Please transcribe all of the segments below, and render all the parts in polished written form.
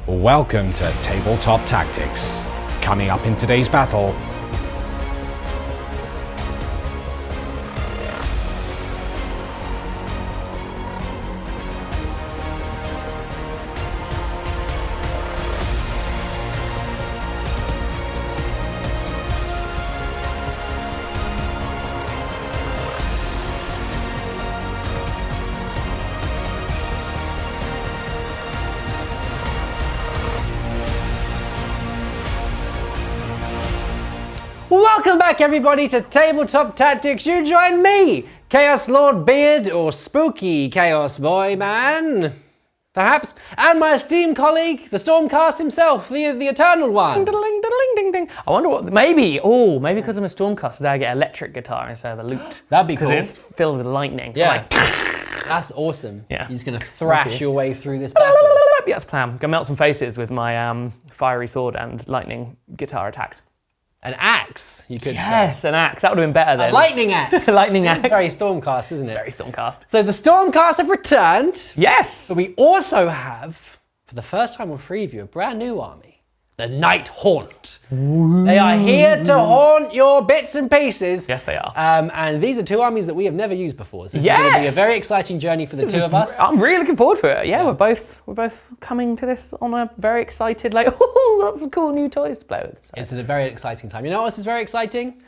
Welcome to Tabletop Tactics. Coming up in today's battle, Welcome back everybody to Tabletop Tactics. You join me, Chaos Lord Beard, or Spooky Chaos Boy Man, perhaps, and my esteemed colleague, the Stormcast himself, the Eternal one. Ding. I wonder what, maybe because I'm a Stormcast, today I get electric guitar instead of the lute. That'd be cool. Because it's filled with lightning. Yeah. That's awesome. Yeah. You're just going to thrash your way through this battle. Yeah, that's the plan. Gonna melt some faces with my fiery sword and lightning guitar attacks. An axe, you could say. Yes, an axe. That would have been better then. A lightning axe. Lightning axe. It's very Stormcast, isn't it? Very Stormcast. So the Stormcast have returned. Yes. But we also have, for the first time on Freeview, a brand new army. The Nighthaunt. They are here to haunt your bits and pieces. Yes, they are. And these are two armies that we have never used before. So this is going to be a very exciting journey for the two of us. I'm really looking forward to it. Yeah, we're both coming to this on a very excited, like, oh, that's some cool new toys to play with. So. It's a very exciting time. You know what else is very exciting?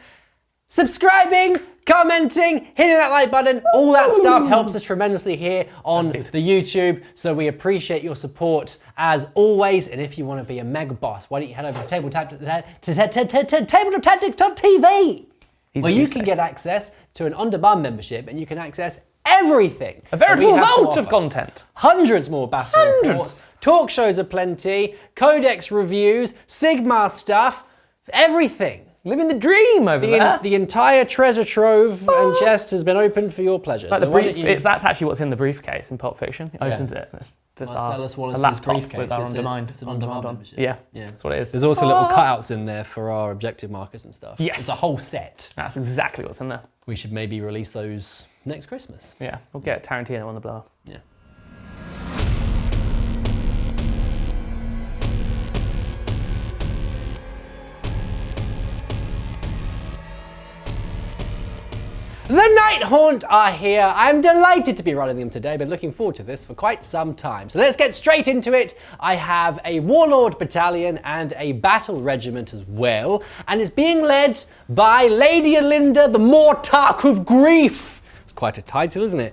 Subscribing, commenting, hitting that like button, all that stuff helps us tremendously here on the YouTube. So we appreciate your support as always. And if you want to be a mega boss, why don't you head over to tabletoptactics.tv, where you can get access to an on-demand membership and you can access everything. A veritable vault of content. Hundreds more battle reports, talk shows aplenty, codex reviews, Sigmar stuff, everything. Living the dream over there. The entire treasure trove and chest has been opened for your pleasure. Like so that's actually what's in the briefcase in Pulp Fiction. It opens it. It's just Marcellus a Wallace's laptop briefcase. with our on-demand. It's an on-demand membership. Yeah, that's what it is. There's also little cutouts in there for our objective markers and stuff. Yes. It's a whole set. That's exactly what's in there. We should maybe release those next Christmas. Yeah, we'll get Tarantino on the blower. Yeah. The Nighthaunt are here. I'm delighted to be running them today. Been looking forward to this for quite some time. So let's get straight into it. I have a Warlord battalion and a battle regiment as well. And it's being led by Lady Alinda, the Mortarch of Grief. It's quite a title, isn't it?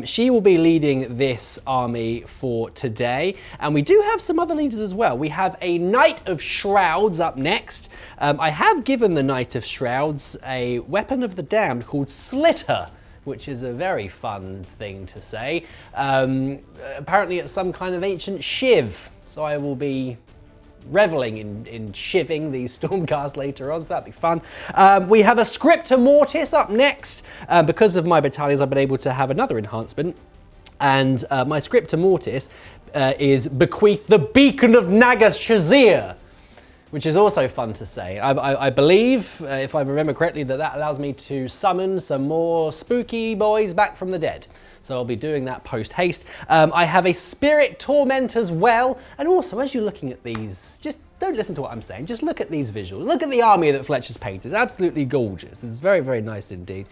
She will be leading this army for today. And we do have some other leaders as well. We have a Knight of Shrouds up next. I have given the Knight of Shrouds a weapon of the damned called Slitter, which is a very fun thing to say. Apparently it's some kind of ancient shiv, so I will be reveling in shiving these Stormcast later on, so that'd be fun. We have a Scriptor Mortis up next. Because of my battalions, I've been able to have another enhancement, and my Scriptor Mortis is bequeath the Beacon of Nagas Shazir, which is also fun to say. I believe, if I remember correctly, that allows me to summon some more spooky boys back from the dead. So I'll be doing that post-haste. I have a Spirit Torment as well. And also, as you're looking at these, just don't listen to what I'm saying. Just look at these visuals. Look at the army that Fletcher's painted. It's absolutely gorgeous. It's very, very nice indeed.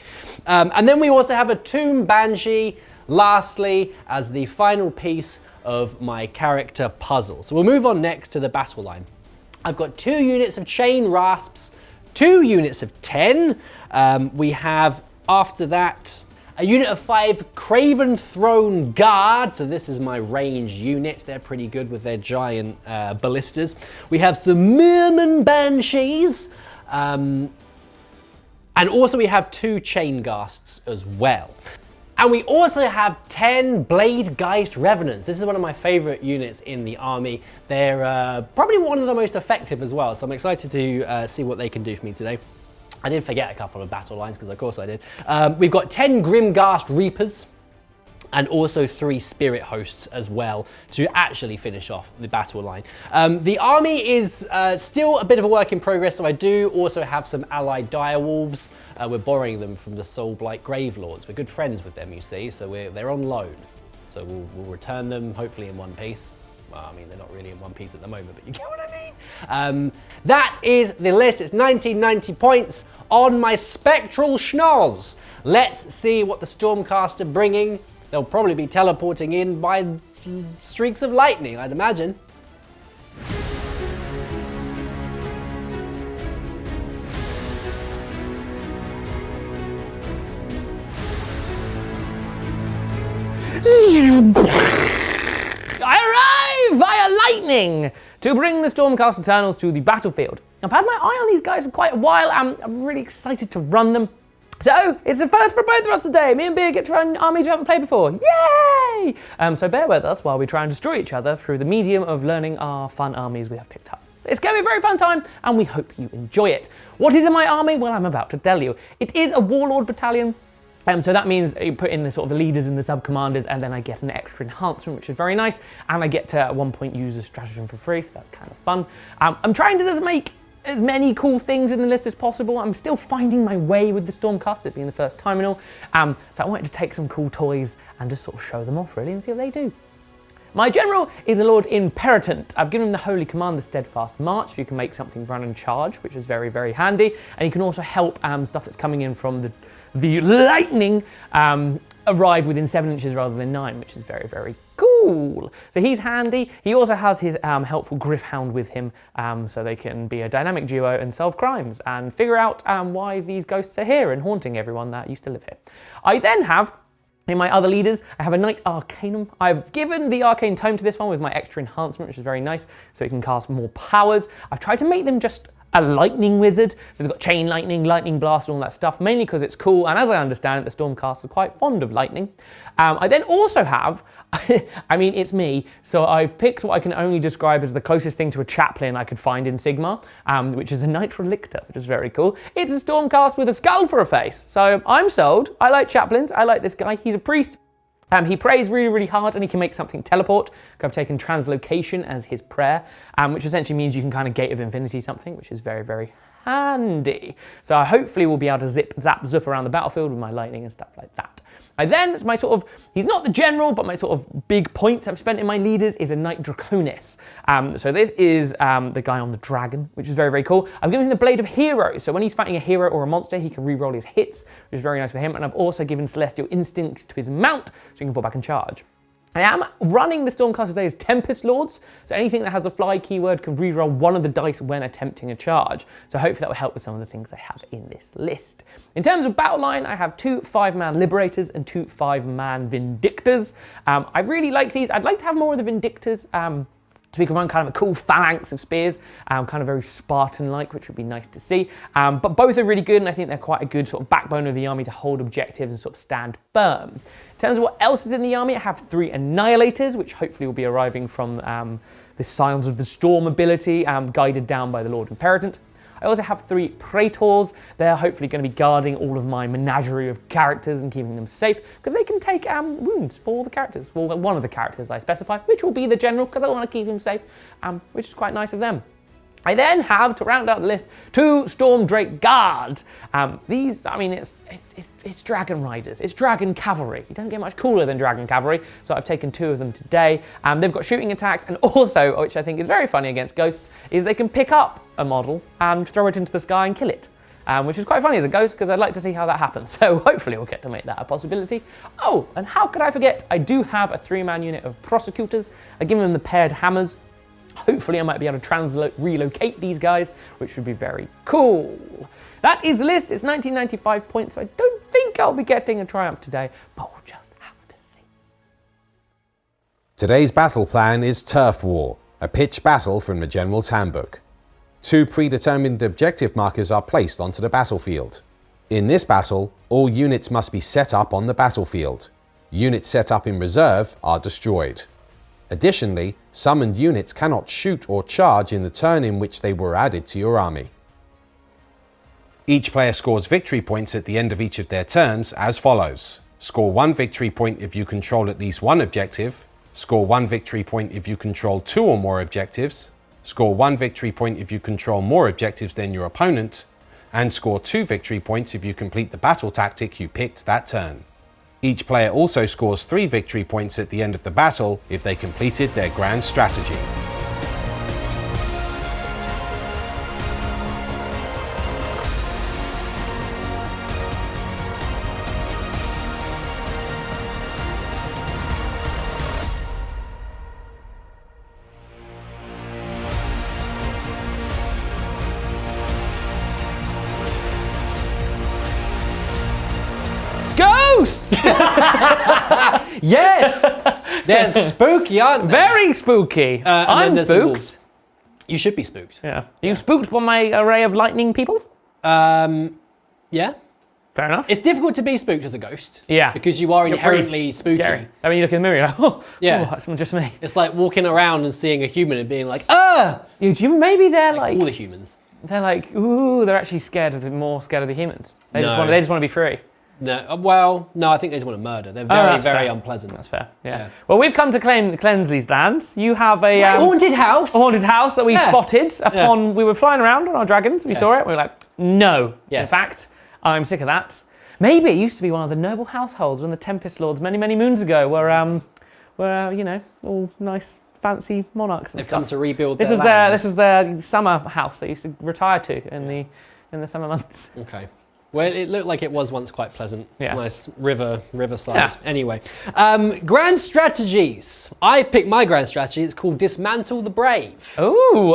And then we also have a Tomb Banshee, lastly, as the final piece of my character puzzle. So we'll move on next to the battle line. I've got 2 units of Chain Rasps, 2 units of 10. We have, after that, a unit of 5 Craven Throne Guard. So this is my range unit. They're pretty good with their giant ballistas. We have some Merman Banshees. And also we have 2 Chain Ghasts as well. And we also have 10 Blade Geist Revenants. This is one of my favorite units in the army. They're probably one of the most effective as well. So I'm excited to see what they can do for me today. I did forget a couple of battle lines, because of course I did. We've got 10 Grimghast Reapers and also 3 Spirit Hosts as well to actually finish off the battle line. The army is still a bit of a work in progress, so I do also have some allied direwolves. We're borrowing them from the Soulblight Gravelords. We're good friends with them, you see, so they're on loan. So we'll return them, hopefully in one piece. Well, I mean, they're not really in one piece at the moment, but you get what I mean? That is the list. It's 1990 points on my spectral schnoz. Let's see what the Stormcast are bringing. They'll probably be teleporting in by streaks of lightning, I'd imagine. I arrive via lightning to bring the Stormcast Eternals to the battlefield. I've had my eye on these guys for quite a while, and I'm really excited to run them. So, it's a first for both of us today. Me and Beer get to run armies we haven't played before. Yay! So bear with us while we try and destroy each other through the medium of learning our fun armies we have picked up. It's going to be a very fun time, and we hope you enjoy it. What is in my army? Well, I'm about to tell you. It is a Warlord battalion. So that means you put in the sort of the leaders and the sub-commanders, and then I get an extra enhancement, which is very nice, and I get to at one point use a stratagem for free, so that's kind of fun. I'm trying to just make as many cool things in the list as possible. I'm still finding my way with the Stormcast, it being the first time and all. So I wanted to take some cool toys and just sort of show them off really and see what they do. My general is a Lord Imperatant. I've given him the Holy Command, the Steadfast March, so you can make something run and charge, which is very, very handy. And you can also help stuff that's coming in from the lightning arrive within 7 inches rather than 9, which is very, very cool. So he's handy. He also has his helpful Griffhound with him, so they can be a dynamic duo and solve crimes and figure out why these ghosts are here and haunting everyone that used to live here. I then have, in my other leaders, I have a Knight Arcanum. I've given the Arcane Tome to this one with my extra enhancement, which is very nice, so it can cast more powers. I've tried to make them just a lightning wizard, so they've got chain lightning, lightning blast, and all that stuff, mainly because it's cool, and as I understand it, the Stormcast are quite fond of lightning. I then also have, I mean, it's me, so I've picked what I can only describe as the closest thing to a chaplain I could find in Sigmar, which is a Knight Relictor, which is very cool. It's a Stormcast with a skull for a face, so I'm sold. I like chaplains, I like this guy, he's a priest. He prays really, really hard, and he can make something teleport. I've taken translocation as his prayer, which essentially means you can kind of Gate of Infinity something, which is very, very handy. So I hopefully will be able to zip, zap, zup around the battlefield with my lightning and stuff like that. I then, my sort of, he's not the general, but my sort of big points I've spent in my leaders is a Knight Draconis. So this is the guy on the dragon, which is very, very cool. I'm giving him the Blade of Heroes, so when he's fighting a hero or a monster, he can re-roll his hits, which is very nice for him. And I've also given Celestial Instincts to his mount, so he can fall back and charge. I am running the Stormcast today as Tempest Lords, so anything that has a fly keyword can re-roll one of the dice when attempting a charge. So hopefully that will help with some of the things I have in this list. In terms of battle line, I have 2 5-man Liberators and 2 5-man Vindictors. I really like these. I'd like to have more of the Vindictors, so we can run kind of a cool phalanx of spears, kind of very Spartan-like, which would be nice to see. But both are really good, and I think they're quite a good sort of backbone of the army to hold objectives and sort of stand firm. In terms of what else is in the army, I have 3 Annihilators, which hopefully will be arriving from the Signs of the Storm ability, guided down by the Lord Imperatant. I also have 3 Praetors. They're hopefully going to be guarding all of my menagerie of characters and keeping them safe, because they can take wounds for the characters. Well, one of the characters I specify, which will be the general, because I want to keep him safe, which is quite nice of them. I then have, to round out the list, 2 Stormdrake Guard. These, I mean, it's Dragon Riders, it's Dragon Cavalry. You don't get much cooler than Dragon Cavalry, so I've taken 2 of them today. They've got shooting attacks, and also, which I think is very funny against ghosts, is they can pick up a model and throw it into the sky and kill it. Which is quite funny as a ghost, because I'd like to see how that happens. So hopefully we'll get to make that a possibility. Oh, and how could I forget? I do have a 3-man unit of Prosecutors. I've given them the paired hammers. Hopefully I might be able to relocate these guys, which would be very cool. That is the list. It's 1995 points, so I don't think I'll be getting a triumph today, but we'll just have to see. Today's battle plan is Turf War, a pitched battle from the General's Handbook. 2 predetermined objective markers are placed onto the battlefield. In this battle, all units must be set up on the battlefield. Units set up in reserve are destroyed. Additionally, summoned units cannot shoot or charge in the turn in which they were added to your army. Each player scores victory points at the end of each of their turns as follows. Score 1 victory point if you control at least 1 objective. Score 1 victory point if you control 2 or more objectives. Score 1 victory point if you control more objectives than your opponent. And score 2 victory points if you complete the battle tactic you picked that turn. Each player also scores 3 victory points at the end of the battle if they completed their grand strategy. Ghosts! Yes! They're spooky, aren't they? Very spooky. And I'm then there's some spooked. wolves. You should be spooked. Yeah. Are you spooked by my array of lightning people? Yeah. Fair enough. It's difficult to be spooked as a ghost. Yeah. Because you are You're inherently pretty spooky. Scary. I mean, you look in the mirror, you're like, oh, Yeah. oh, that's not just me. It's like walking around and seeing a human and being like, ah! Maybe they're like, All the humans. they're like, ooh, they're actually more scared of the humans. They just No. want to be free. No, well, no, I think they just want to murder. They're very, that's very fair. unpleasant. That's fair. Yeah. Yeah. Well, we've come to cleanse these lands. You have a haunted house. a haunted house that we Yeah. spotted upon. We were flying around on our dragons. We saw it. We were like, no. Yes. In fact, I'm sick of that. Maybe it used to be one of the noble households when the Tempest Lords many, many moons ago were you know, all nice, fancy monarchs and They've stuff. come to rebuild This their was lands. their summer house they used to retire to in the summer months. Okay. Well, it looked like it was once quite pleasant. Yeah. Nice riverside. Yeah. Anyway, grand strategies. I picked my grand strategy. It's called Dismantle the Brave. Ooh,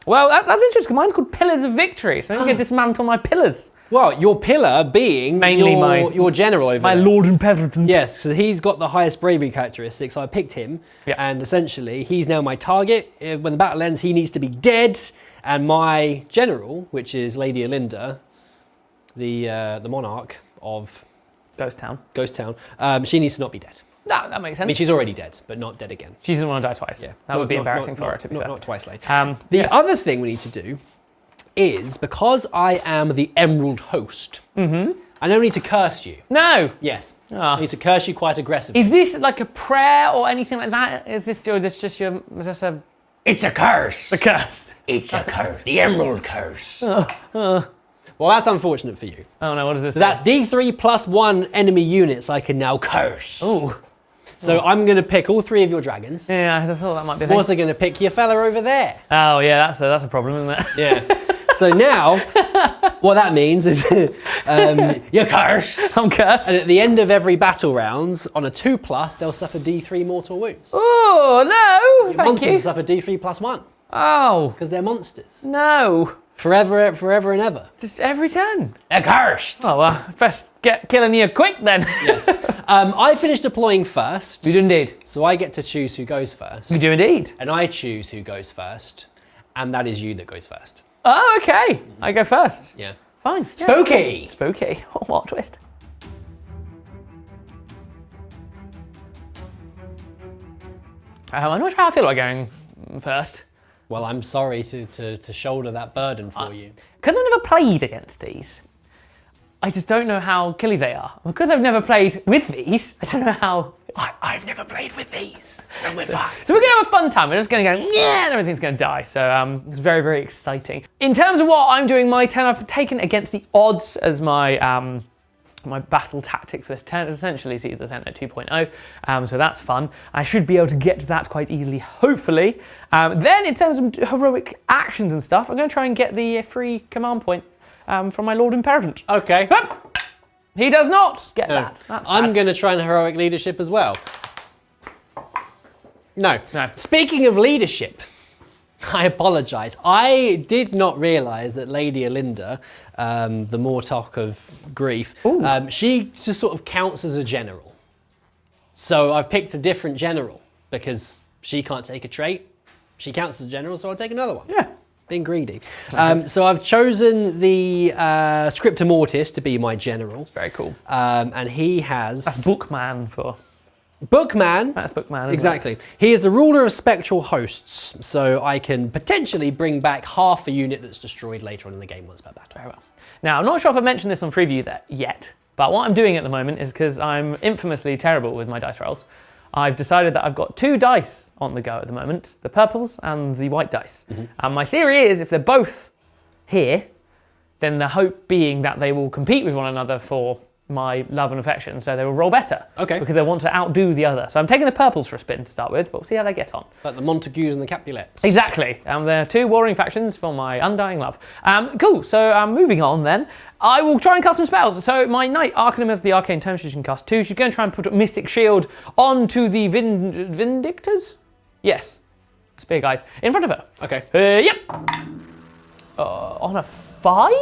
well, that's interesting. Mine's called Pillars of Victory, so I can dismantle my pillars. Well, your pillar being Mainly your general over My there. Lord and President. Yes, so he's got the highest bravery characteristics. So I picked him, Yeah. and essentially he's now my target. When the battle ends, he needs to be dead, and my general, which is Lady Alinda, the monarch of Ghost Town. Ghost Town, she needs to not be dead. No, that makes sense. I mean, she's already dead, but not dead again. She doesn't want to die twice. Yeah, That would be embarrassing for her, to be fair. Not twice, Lane. The The other thing we need to do is, because I am the Emerald Host, I don't need to curse you. No. Yes, Ah. I need to curse you quite aggressively. Is this like a prayer or anything like that? Is this just a... It's a curse. A curse? It's a curse. The Emerald Curse. Well, that's unfortunate for you. Oh no, what is this? So that's D3 plus 1 enemy units I can now curse. Ooh. So I'm going to pick all 3 of your dragons. Yeah, I thought that might be a I'm thing. also going to pick your fella over there. Oh yeah, that's a problem, isn't it? Yeah. So now, what that means is you're cursed. I'm cursed. And at the end of every battle rounds, on a 2+, they'll suffer D3 mortal wounds. Oh no, thank Monsters you. suffer D3 plus 1 Oh because they're monsters. no, Forever and ever. just every turn. They're cursed. Oh well, best get killing you quick then. Yes. I finished deploying first, You do indeed. so I get to choose who goes first. You do indeed. And I choose who goes first, and that is you that goes first. Oh okay, I go first. Yeah. Fine. Yeah. Spooky! Spooky. Oh, what a twist. I'm not sure how I feel about going first. Well, I'm sorry to shoulder that burden for you. Because I've never played against these, I just don't know how killy they are. Because I've never played with these, I don't know how... I've never played with these, so we're fine. So we're going to have a fun time. We're just going to go, yeah, and everything's going to die. So it's very, very exciting. In terms of what I'm doing my turn, I've taken Against the Odds as my my battle tactic for this turn. It essentially sees the Sentinel 2.0, so that's fun. I should be able to get to that quite easily, hopefully. Then in terms of heroic actions and stuff, I'm going to try and get the free command point from my Lord Imperator. Okay. He does not get that. That's I'm sad. going to try and heroic leadership as well. No. No. Speaking of leadership, I apologise. I did not realise that Lady Alinda, the Mortok of Grief, she just sort of counts as a general. So I've picked a different general because she can't take a trait. She counts as a general, so I'll take another one. Yeah. Being greedy. So I've chosen the Scriptor Mortis to be my general. Very cool. And he has... That's Bookman for... Bookman. That's Bookman, isn't Exactly. He is the ruler of spectral hosts, so I can potentially bring back half a unit that's destroyed later on in the game once per battle. Very well. Now, I'm not sure if I've mentioned this on preview yet, but what I'm doing at the moment is, because I'm infamously terrible with my dice rolls, I've decided that I've got 2 dice on the go at the moment, the purples and the white dice. And my theory is, if they're both here, then the hope being that they will compete with one another for my love and affection, so they will roll better. Okay. Because they want to outdo the other. So I'm taking the purples for a spin to start with, but we'll see how they get on. It's like the Montagues and the Capulets. Exactly. They're two warring factions for my undying love. Cool, so moving on then. I will try and cast some spells. So my Knight Arcanum has the Arcane Tome, she can cast 2. She's going to try and put a Mystic Shield onto the Vindictors? Yes. Spear guys. In front of her. Okay. Yep. On a 5?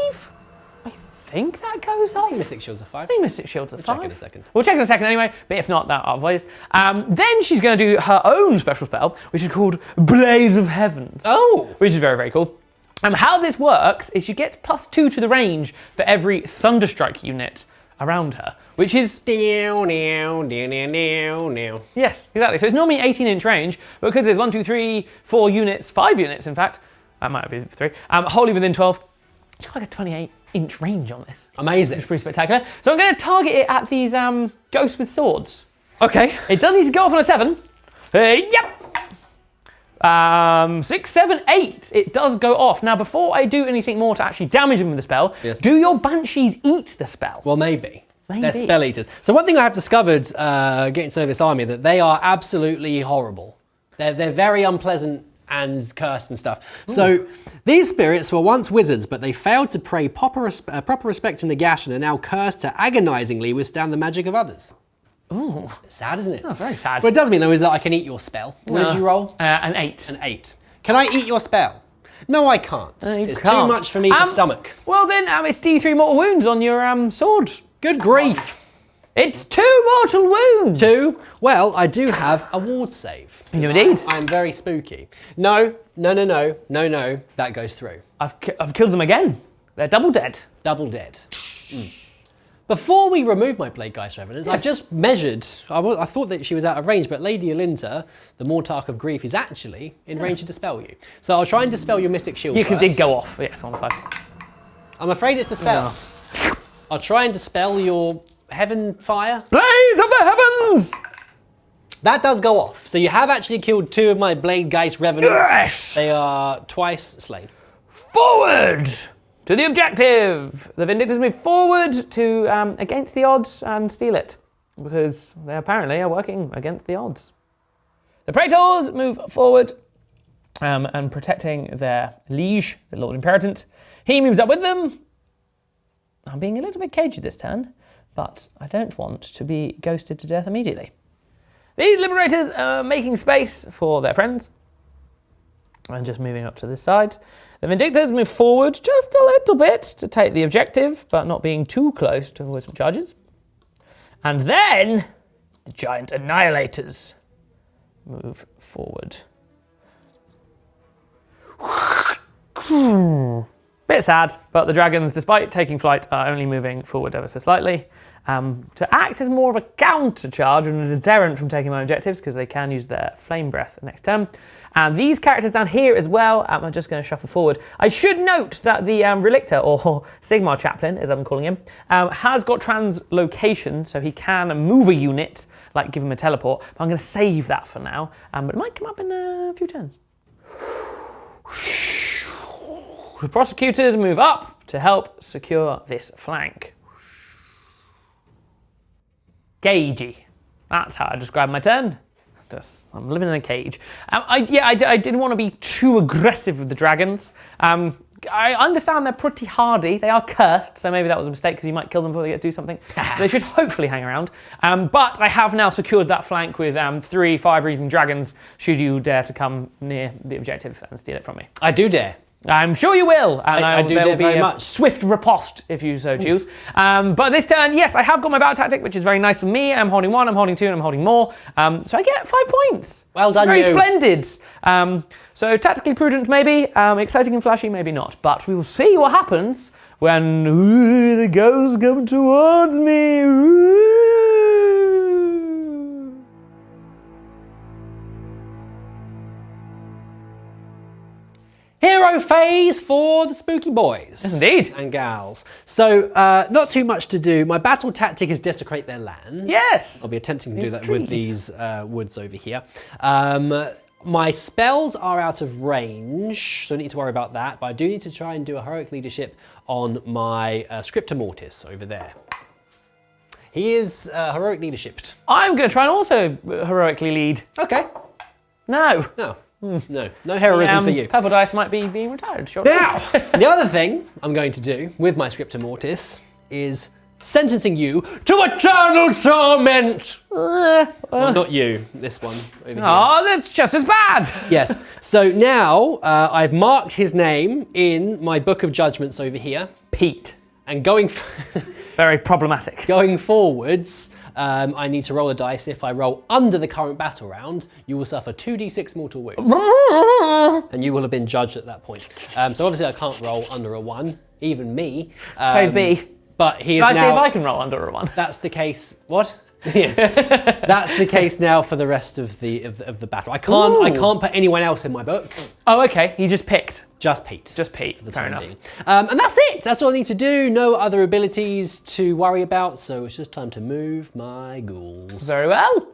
I think that goes off. Mystic Shield's a 5. I think Mystic Shield's a 5. We'll check in a second. We'll check in a second anyway, but if not, that obvious. Then she's going to do her own special spell, which is called Blaze of Heavens. Oh! Which is very, very cool. How this works is she gets +2 to the range for every Thunderstrike unit around her, which is... Yes, exactly. So it's normally 18-inch range, but because there's 1, 2, 3, 4 units, 5 units in fact, that might be 3, wholly within 12, it's got like a 28-inch range on this. Amazing. It's pretty spectacular. So I'm going to target it at these ghosts with swords. Okay. It does need to go off on a 7. Yep. 6, 7, 8. It does go off. Now, before I do anything more to actually damage them with the spell, yes. Do your banshees eat the spell? Well, maybe. They're spell eaters. So one thing I have discovered getting to know this army, that they are absolutely horrible. They're very unpleasant and cursed and stuff. Ooh. So these spirits were once wizards, but they failed to pay proper respect to Nagash and are now cursed to agonizingly withstand the magic of others. Ooh. It's sad, isn't it? That's very sad. What it does mean, though, is that I can eat your spell. What did you roll? An 8. An 8. Can I eat your spell? No, I can't. It's too much for me to stomach. Well, then, it's D3 mortal wounds on your sword. Good grief. It's 2 mortal wounds. 2? Well, I do have a ward save. You do indeed. I'm very spooky. No. That goes through. I've killed them again. They're double dead. Double dead. Mm. Before we remove my Blade Geist Revenants, yes. I've just measured. I thought that she was out of range, but Lady Alinta, the Mortarch of Grief, is actually in range to dispel you. So I'll try and dispel your Mystic Shield You did go off, yes, on the 5. I'm afraid it's dispelled. No. I'll try and dispel your Heaven Fire. Blades of the Heavens! That does go off. So you have actually killed 2 of my Blade Geist Revenants. Yes! They are twice slain. Forward! To the objective! The Vindictors move forward to against the odds and steal it, because they apparently are working against the odds. The Praetors move forward and protecting their liege, the Lord Imperatant. He moves up with them. I'm being a little bit cagey this turn, but I don't want to be ghosted to death immediately. These Liberators are making space for their friends and just moving up to this side. The Vindictors move forward just a little bit to take the objective, but not being too close to avoid some charges. And then the Giant Annihilators move forward. Bit sad, but the dragons, despite taking flight, are only moving forward ever so slightly. To act as more of a counter charge and a deterrent from taking my objectives, because they can use their flame breath next turn. And these characters down here as well, I'm just going to shuffle forward. I should note that the Relictor, or Sigmar Chaplain, as I'm calling him, has got translocation, so he can move a unit, like give him a teleport. But I'm going to save that for now, but it might come up in a few turns. The Prosecutors move up to help secure this flank. Cagey. That's how I describe my turn. I'm living in a cage. I didn't want to be too aggressive with the dragons. I understand they're pretty hardy. They are cursed, so maybe that was a mistake because you might kill them before they get to do something. They should hopefully hang around. But I have now secured that flank with 3 fire-breathing dragons should you dare to come near the objective and steal it from me. I do dare. I'm sure you will, and I do dare very much. Swift riposte if you so choose. But this turn, yes, I have got my battle tactic, which is very nice for me. I'm holding 1, I'm holding 2, and I'm holding more. So I get 5 points. Well done, very splendid. So tactically prudent, maybe. Exciting and flashy, maybe not. But we will see what happens when the ghosts come towards me. Hero phase for the spooky boys. Yes, indeed. And gals. So, not too much to do. My battle tactic is desecrate their lands. Yes. I'll be attempting to do that trees. with these woods over here. My spells are out of range, so I don't need to worry about that, but I do need to try and do a heroic leadership on my Scriptor Mortis over there. He is heroic leadership. I'm going to try and also heroically lead. Okay. No. No heroism for you. Purple dice might be being retired shortly. Now, the other thing I'm going to do with my Scripta Mortis is sentencing you to eternal torment. Well, not you, this one over here. Oh, that's just as bad. Yes. So now I've marked his name in my book of judgments over here. Pete. And going Very problematic. going forwards, I need to roll a dice. If I roll under the current battle round, you will suffer 2d6 mortal wounds. And you will have been judged at that point. So obviously I can't roll under a 1, even me. Phase B. But he is Can I now... see if I can roll under a 1? That's the case. What? Yeah. That's the case now for the rest of the battle. I can't put anyone else in my book. Oh, okay. He just picked. Just Pete. Just Pete. For the Fair time enough. being. And that's it. That's all I need to do. No other abilities to worry about. So it's just time to move my ghouls. Very well.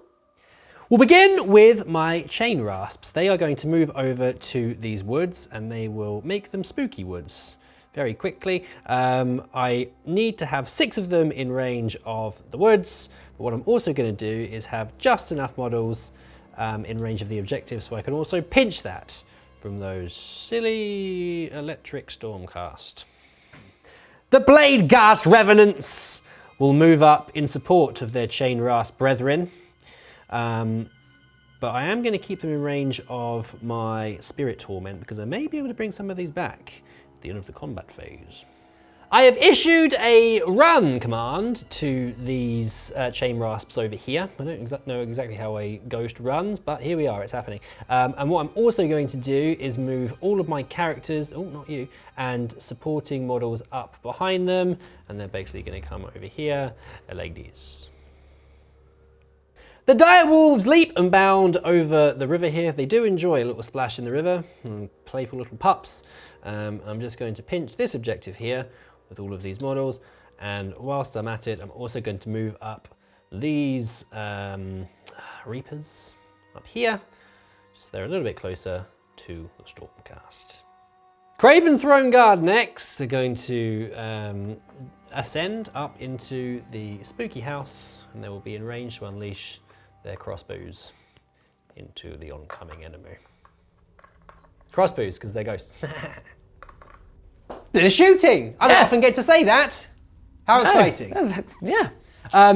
We'll begin with my chain rasps. They are going to move over to these woods and they will make them spooky woods very quickly. I need to have 6 of them in range of the woods. But what I'm also going to do is have just enough models in range of the objective so I can also pinch that from those silly electric Stormcast. The Blade Ghast Revenants will move up in support of their Chain Rasp brethren. But I am going to keep them in range of my Spirit Torment because I may be able to bring some of these back at the end of the combat phase. I have issued a run command to these chain rasps over here. I don't know exactly how a ghost runs, but here we are, it's happening. And what I'm also going to do is move all of my characters, oh, not you, and supporting models up behind them, and they're basically going to come over here, like this. The direwolves leap and bound over the river here. They do enjoy a little splash in the river, playful little pups. I'm just going to pinch this objective here with all of these models, and whilst I'm at it, I'm also going to move up these Reapers up here, just so they're a little bit closer to the Stormcast. Craven Throne Guard next are going to ascend up into the spooky house, and they will be in range to unleash their crossbows into the oncoming enemy. Crossbows, because they're ghosts. Bit of shooting! I don't often get to say that. How exciting. Yeah.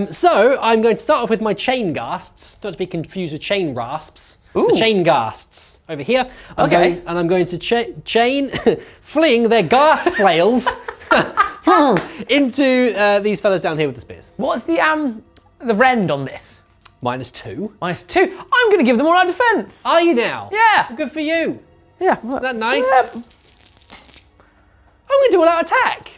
So I'm going to start off with my chain ghasts, not to be confused with chain rasps. Ooh. The chain ghasts over here. I'm going to chain, fling their ghast flails into these fellas down here with the spears. What's the rend on this? -2. -2. I'm going to give them all our defense. Are you now? Yeah. Good for you. Yeah. Isn't that nice? Yeah. I'm going to do all out attack.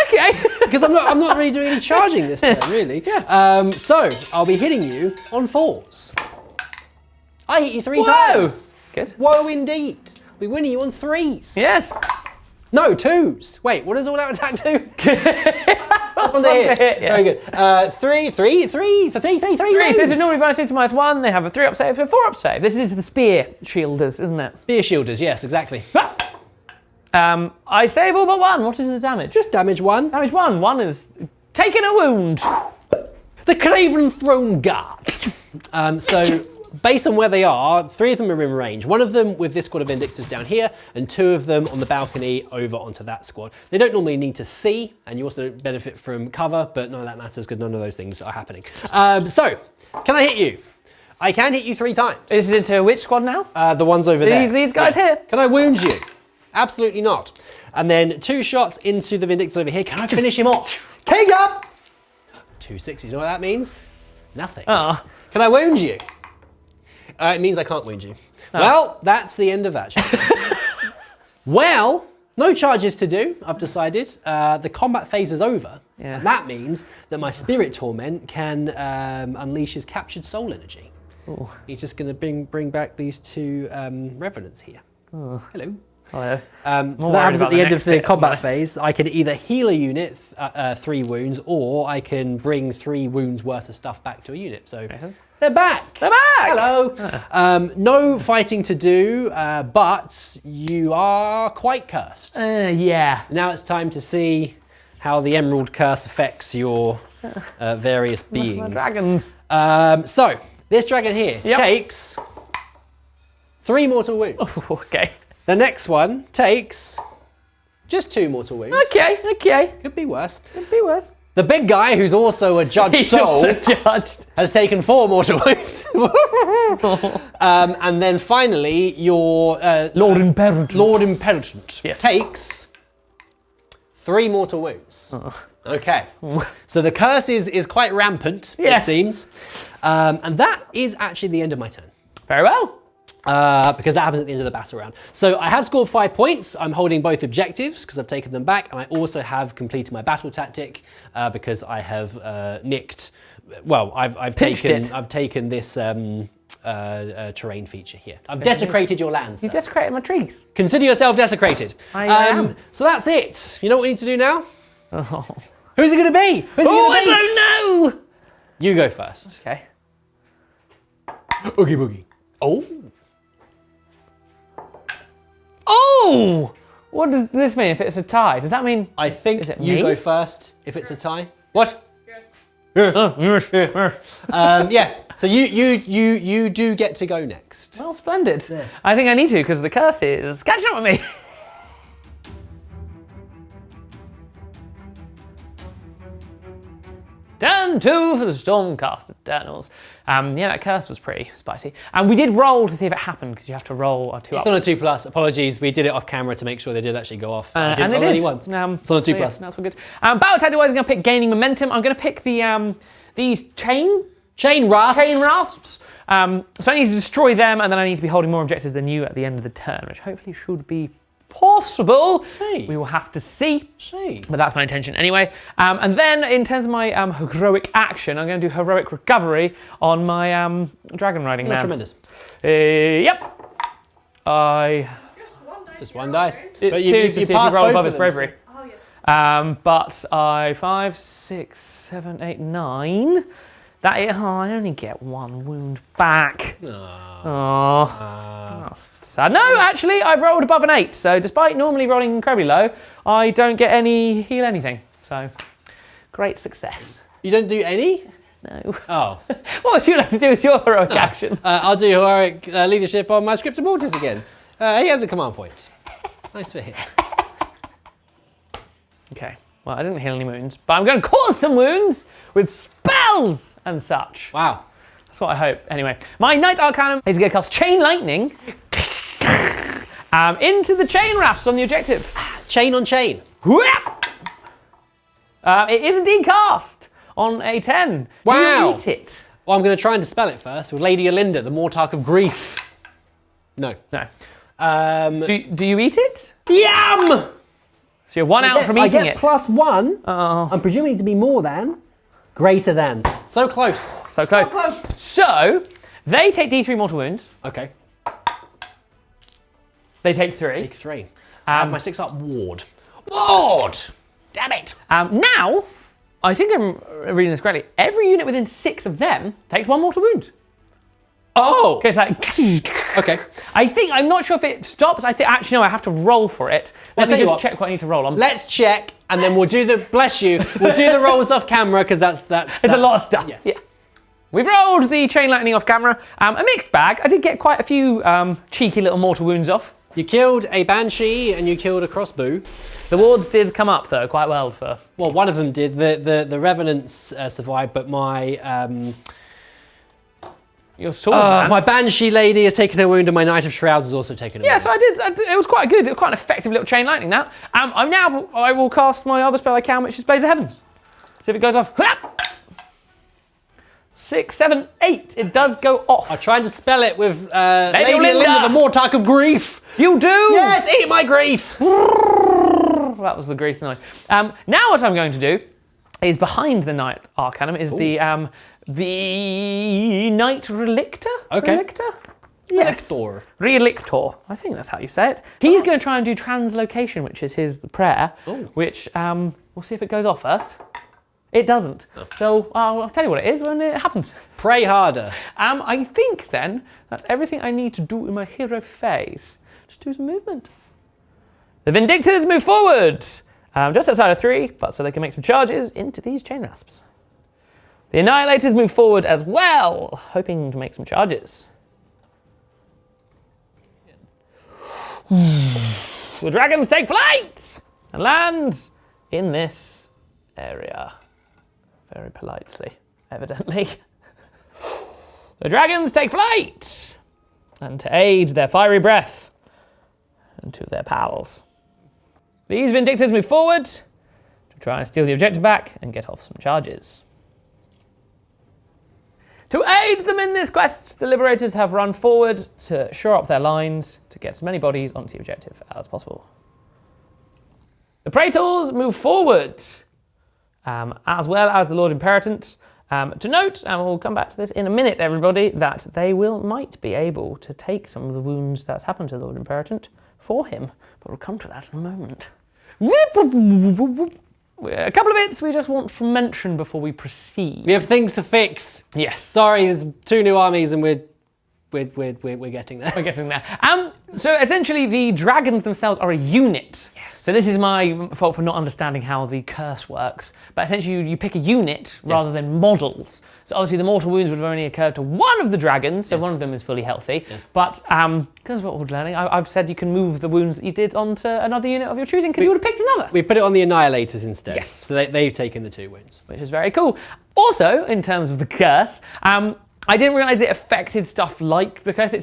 Okay. Because I'm not really doing any charging this turn, really. Yeah. So I'll be hitting you on 4s. I hit you 3 Whoa. times. Good. Whoa, indeed. I'll be winning you on 3s. Yes. No, 2s. Wait, what does all out attack do? That's one to hit. Yeah. Very good. 3. So 3 3. So it's normally -6 to -1. They have a 3-up save, a 4-up save. This is into the spear shielders, isn't it? Spear shielders, yes, exactly. I save all but 1. What is the damage? Just damage 1. Damage 1. 1 is taking a wound. The Craven Throne Guard. So based on where they are, 3 of them are in range. 1 of them with this squad of Vindictors down here, and 2 of them on the balcony over onto that squad. They don't normally need to see, and you also don't benefit from cover, but none of that matters because none of those things are happening. So, can I hit you? I can hit you 3 times. This is into which squad now? The ones over there. These guys here. Can I wound you? Absolutely not. And then 2 shots into the Vindictors over here. Can I finish him off? King up! 2 6s. You know what that means? Nothing. Oh. Can I wound you? It means I can't wound you. Oh. Well, that's the end of that chapter. Well, no charges to do, I've decided. The combat phase is over. Yeah. And that means that my Spirit Torment can unleash his captured soul energy. Ooh. He's just going to bring back these 2 Revenants here. Oh. Hello. Hello. So that happens at the end of the combat phase. I can either heal a unit 3 wounds, or I can bring 3 wounds worth of stuff back to a unit. So they're back. They're back. Hello. No fighting to do, but you are quite cursed. Yeah. Now it's time to see how the Emerald Curse affects your various beings. Dragons. So, this dragon here takes 3 mortal wounds. Oh, okay. The next one takes just 2 mortal wounds. Okay. Could be worse. Could be worse. The big guy, who's also a judged He's soul, also judged. has taken 4 mortal wounds. And then finally, your Lord Imperator. takes 3 mortal wounds. Okay. So the curse is quite rampant, it seems. And that is actually the end of my turn. Very well. Because that happens at the end of the battle round. So I have scored 5 points. I'm holding both objectives because I've taken them back, and I also have completed my battle tactic because I have nicked. Well, I've taken this terrain feature here. I've desecrated your lands. You desecrated my trees. Consider yourself desecrated. I am. So that's it. You know what we need to do now? Oh. Who's it going to be? I don't know. You go first. Okay. Oogie boogie. Oh. Oh! What does this mean if it's a tie? Does that mean... I think you me? go first if it's a tie. What? Yes. Yes. So you do get to go next. Well, splendid. Yeah. I think I need to because the curse is catching up with me. Turn 2 for the Stormcast Eternals. Yeah, that curse was pretty spicy. And we did roll to see if it happened because you have to roll a 2 It's up. on a 2+. Apologies, we did it off camera to make sure they did actually go off. And they did. Only once. It's on a 2+. So yes, that's all good. Battle tactic wise, I'm going to pick gaining momentum. I'm going to pick the these chain rasps. So I need to destroy them, and then I need to be holding more objectives than you at the end of the turn, which hopefully should be possible. Hey. We will have to see. But that's my intention anyway. And then in terms of my heroic action, I'm going to do heroic recovery on my dragon riding man. Tremendous. Yep. Just 1 dice. It's but 2 to see if you roll above his bravery. Oh, yeah. But I 5, 6, 7, 8, 9. That is, I only get 1 wound back. That's sad. No, actually, I've rolled above an 8. So despite normally rolling incredibly low, I don't get any heal anything. So great success. You don't do any? No. Oh. What would you like to do with your heroic action? I'll do heroic leadership on my scripted mortars again. He has a command point. Nice for him. Okay. Well, I didn't heal any wounds, but I'm going to cause some wounds with spells and such. Wow. That's what I hope. Anyway, my Knight Arcanum is going to cast Chain Lightning into the chain rafts on the objective. Chain on chain. It is indeed cast on a 10. Wow. Do you eat it? Well, I'm going to try and dispel it first with Lady Alinda, the Mortarch of Grief. No. No. Do you eat it? Yum! So you're 1 out from eating I get it. +1. Oh. I'm presuming it to be more than, greater than. So close. So close. So, they take D3 mortal wounds. Okay. They take 3. Take 3. My 6 up ward. Ward! Damn it! Now, I think I'm reading this correctly. Every unit within 6 of them takes 1 mortal wound. Oh! Okay, it's like... Okay. I'm not sure if it stops. Actually, no, I have to roll for it. Let me just check what I need to roll on. Let's check, and then we'll do the, we'll do the rolls off camera, because that's It's a lot of stuff. Yes. Yeah. We've rolled the chain lightning off camera. A mixed bag. I did get quite a few cheeky little mortal wounds off. You killed a banshee, and you killed a crossbow. The wards did come up, though, quite well for... Well, one of them did. The revenants survived, but my... Your sword man. My banshee lady has taken a wound, and my knight of shrouds has also taken a wound. Yeah, so I did. It was quite good. It was quite an effective little chain lightning. That. I will cast my other spell I can, which is Blaze of Heavens. See if it goes off. 6, 7, 8. It does go off. I tried to spell it with Lady Olinda, Olinda, the Mortarch of Grief. You do? Yes, eat my grief. That was the grief noise. Now what I'm going to do is behind the Knight Arcanum is the Knight Relictor? Okay. Relictor? Yes. Relictor. Relictor. I think that's how you say it. He's going to try and do translocation, which is the prayer, which we'll see if it goes off first. It doesn't. Oh. So I'll tell you what it is when it happens. Pray harder. I think then that's everything I need to do in my hero phase. Just do some movement. The Vindictors move forward. Just outside of 3, but so they can make some charges into these chain rasps. The Annihilators move forward as well, hoping to make some charges. The dragons take flight and land in this area. Very politely, evidently. The dragons take flight and to aid their fiery breath and to their pals. These Vindictors move forward to try and steal the objective back and get off some charges. To aid them in this quest, the Liberators have run forward to shore up their lines to get as many bodies onto the objective as possible. The Praetors move forward, as well as the Lord Imperatant. To note, and we'll come back to this in a minute, everybody, that they might be able to take some of the wounds that's happened to the Lord Imperatant for him, but we'll come to that in a moment. A couple of bits we just want to mention before we proceed. We have things to fix. Yes. Sorry, there's 2 new armies and we're getting there. We're getting there. So essentially the dragons themselves are a unit. Yes. So this is my fault for not understanding how the curse works. But essentially you pick a unit rather than models. So obviously the mortal wounds would have only occurred to one of the dragons, so one of them is fully healthy. Yes. But because we're all learning, I've said you can move the wounds that you did onto another unit of your choosing because you would have picked another. We put it on the Annihilators instead. Yes. So they've taken the 2 wounds. Which is very cool. Also, in terms of the curse, I didn't realise it affected stuff like the curse.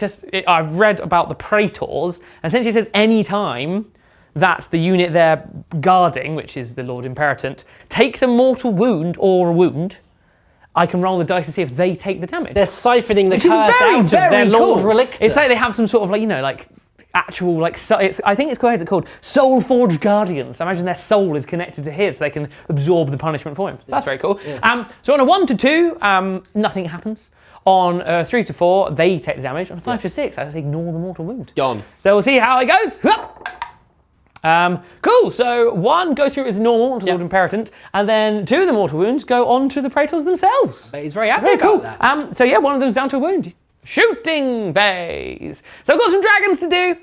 I've read about the Praetors, and essentially it says any time that the unit they're guarding, which is the Lord Imperatant, takes a mortal wound or a wound, I can roll the dice to see if they take the damage. They're siphoning the curse out of their Lord Relictor. It's like they have some sort of actual I think it's called Soul Forged Guardians. I imagine their soul is connected to his, so they can absorb the punishment for him. So that's very cool. Yeah. So on a 1 to 2, nothing happens. On 3 to 4, they take the damage. On 5 to 6, I just ignore the mortal wound. Gone. So we'll see how it goes. Cool, so 1 goes through as normal onto the Lord Imperatant, and then 2 of the mortal wounds go on to the Praetors themselves. But he's very happy about that. So yeah, one of them's down to a wound. Shooting phase. So I've got some dragons to do.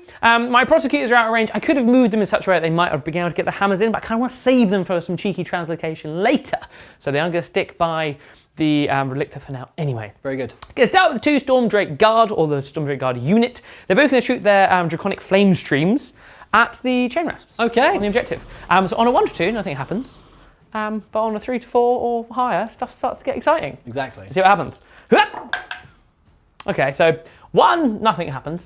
My prosecutors are out of range. I could have moved them in such a way that they might have been able to get the hammers in, but I kind of want to save them for some cheeky translocation later. So they are going to stick by the Relictor for now anyway. Very good. Going to start with the 2 Stormdrake Guard, or the Stormdrake Guard unit. They're both going to shoot their Draconic Flame Streams at the Chain Rasps. Okay. On the objective. So on a 1 to 2, nothing happens. But on a 3 to 4 or higher, stuff starts to get exciting. Exactly. Let's see what happens. Okay, so 1, nothing happens.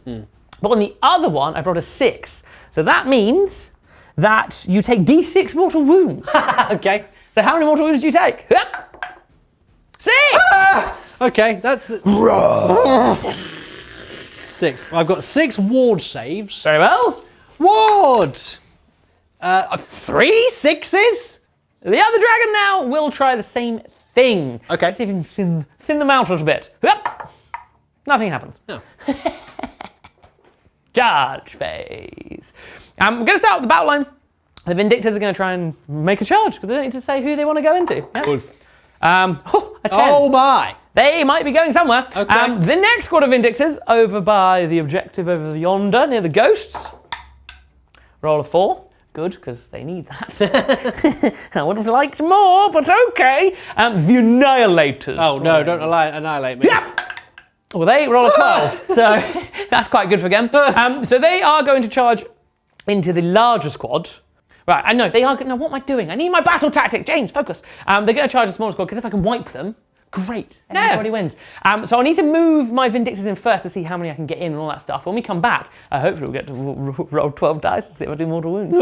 But on the other one, I've rolled a 6. So that means that you take D6 mortal wounds. Okay. So how many mortal wounds do you take? 6! Okay, that's the... 6. I've got 6 ward saves. Very well. Ward! 3 6s? The other dragon now will try the same thing. Okay. Let's see if you can thin them out a little bit. Nothing happens. Oh. Charge phase. We're going to start with the battle line. The Vindictors are going to try and make a charge because they don't need to say who they want to go into. Yeah? A 10. Oh my! They might be going somewhere. Okay. The next squad of Vindictors over by the objective over yonder near the ghosts. Roll a 4. Good, because they need that. I would have liked more, but okay. The Annihilators. Oh no, don't annihilate me. Yeah. Well, they roll a 12, so that's quite good for them. So they are going to charge into the larger squad. Right, I know, they are... Now, what am I doing? I need my battle tactic. James, focus. They're going to charge a smaller squad, because if I can wipe them, great. Everybody wins. So I need to move my Vindictors in first to see how many I can get in and all that stuff. When we come back, hopefully we'll get to roll 12 dice to see if I do mortal wounds.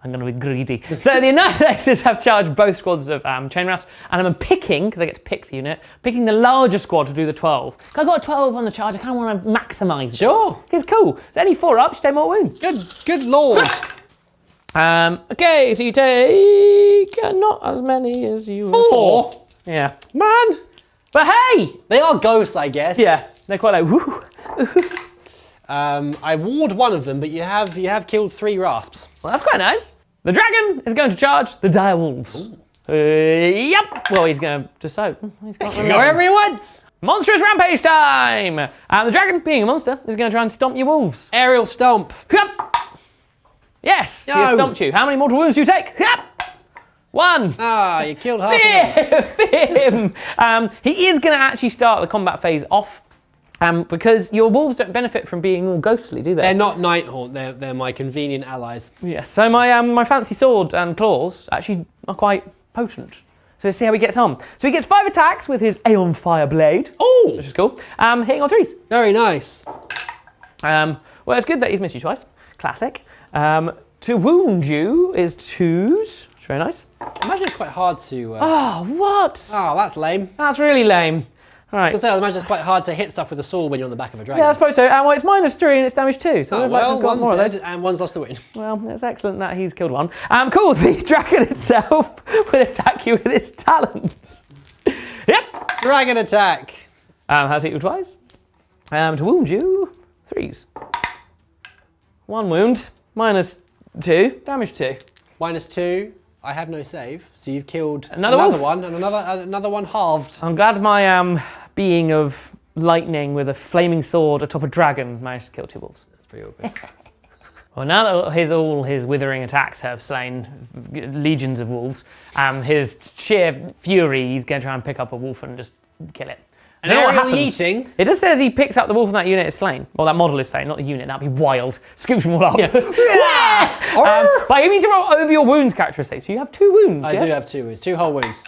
I'm going to be greedy. So the Annihilators have charged both squads of Chain Rasps, and I'm picking, because I get to pick the unit, picking the larger squad to do the 12. Because I've got a 12 on the charge, I kind of want to maximise this. Sure. It's cool. So any 4 ups, you take more wounds. Good lord. Okay, so you take not as many as you... 4? Yeah. Man. But hey! They are ghosts, I guess. Yeah, they're quite like, woo. I ward one of them, but you have killed 3 rasps. Well, that's quite nice. The dragon is going to charge the dire wolves. Yep. Well, he's going to decide. He's got Go wherever he wants. Monstrous rampage time. The dragon, being a monster, is going to try and stomp your wolves. Aerial stomp. Yep. Yes, he has stomped you. How many mortal wounds do you take? Yep. 1. Ah, you killed half of them. Fear him! He is going to actually start the combat phase off because your wolves don't benefit from being all ghostly, do they? They're not Nighthaunt, they're my convenient allies. Yes, so my fancy sword and claws actually are quite potent. So let's see how he gets on. So he gets 5 attacks with his Aeon Fire Blade. Oh! Which is cool. Hitting on 3s. Very nice. Well, it's good that he's missed you twice. Classic. To wound you is 2s. It's very nice. I imagine it's quite hard to... Oh, what? Oh, that's lame. That's really lame. All right. I imagine it's quite hard to hit stuff with a sword when you're on the back of a dragon. Yeah, I suppose so. Well, it's -3 and it's damage 2. So I'd like to have got one's more of dead those. and one's lost the win. Well, it's excellent that he's killed one. Cool. The dragon itself will attack you with its talons. Yep. Dragon attack. Has hit you twice. To wound you, 3s. 1 wound, -2, damage 2. -2. I have no save, so you've killed Another one and another one halved. I'm glad my being of lightning with a flaming sword atop a dragon managed to kill 2 wolves. That's pretty awkward. Well, now that all his withering attacks have slain legions of wolves, his sheer fury, he's going to try and pick up a wolf and just kill it. An aerial eating? It just says he picks up the wolf and that unit is slain. Well, that model is slain, not the unit. That'd be wild. Scoops them all up. Yeah. But you need to roll over your wounds characteristics. So you have 2 wounds, I do have 2 wounds, 2 whole wounds.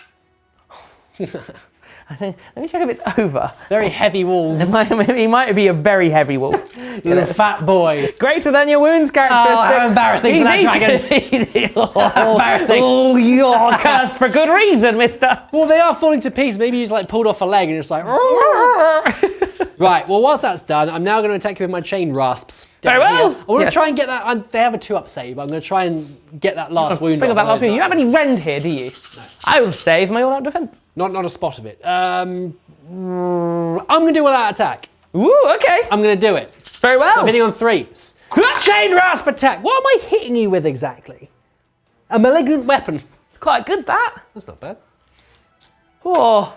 Let me check if it's over. Very heavy wolves. He might be a very heavy wolf. You're a fat boy. Greater than your wounds characteristic. Oh, how embarrassing for that dragon. Embarrassing. Oh, you're cursed for good reason, mister. Well, they are falling to pieces. Maybe you just like pulled off a leg and it's like... Right, well, whilst that's done, I'm now going to attack you with my chain rasps. Very well. I want to try and get that... They have a 2-up save. I'm going to try and get that last wound. Bring up that last wound. You have any rend here, do you? No. I will save my all-out defense. Not a spot of it. I'm going to do all that attack. Ooh, okay. I'm going to do it. Very well. I'm hitting on 3s. Chain rasp attack. What am I hitting you with exactly? A malignant weapon. It's quite good, that. That's not bad. Oh.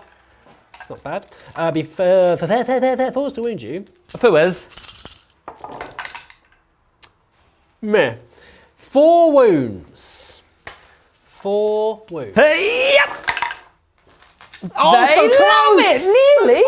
It's not bad. Be forced to wound you. Fuers. Meh. 4 wounds. 4 wounds. Hey, yep. Oh, so close! Nearly.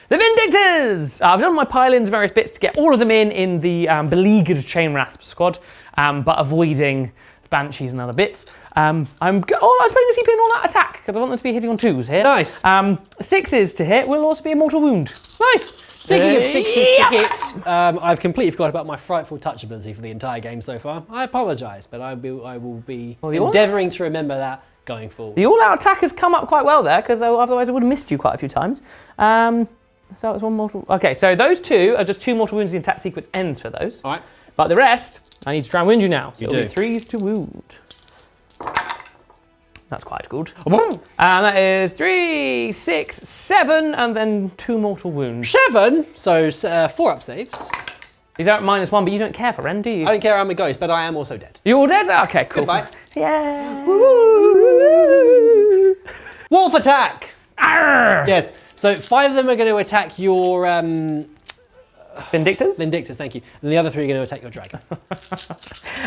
The Vindictors! I've done my pile-ins various bits to get all of them in the beleaguered Chain Rasp squad, but avoiding Banshees and other bits. I'm putting the CP in all that attack, because I want them to be hitting on 2s here. Nice. 6s to hit will also be a mortal wound. Nice. Speaking of 6s to hit, I've completely forgot about my frightful touch ability for the entire game so far. I apologise, but I will be endeavouring to remember that going forward. The all-out attack has come up quite well there, because otherwise I would have missed you quite a few times. So it's 1 mortal... Okay, so those 2 are just 2 mortal wounds. The attack sequence ends for those. All right. But the rest, I need to try and wound you now. So you do. 3s to wound. That's quite good. And that is 3, 6, 7, and then 2 mortal wounds. 7? So 4-up saves. These are at -1, but you don't care for Ren, do you? I don't care how it goes, but I am also dead. You're all dead? Okay, cool. Goodbye. Yeah. Wolf attack! Arr! Yes. So 5 of them are going to attack your... Vindictors? Vindictors, thank you. And the other 3 are going to attack your dragon.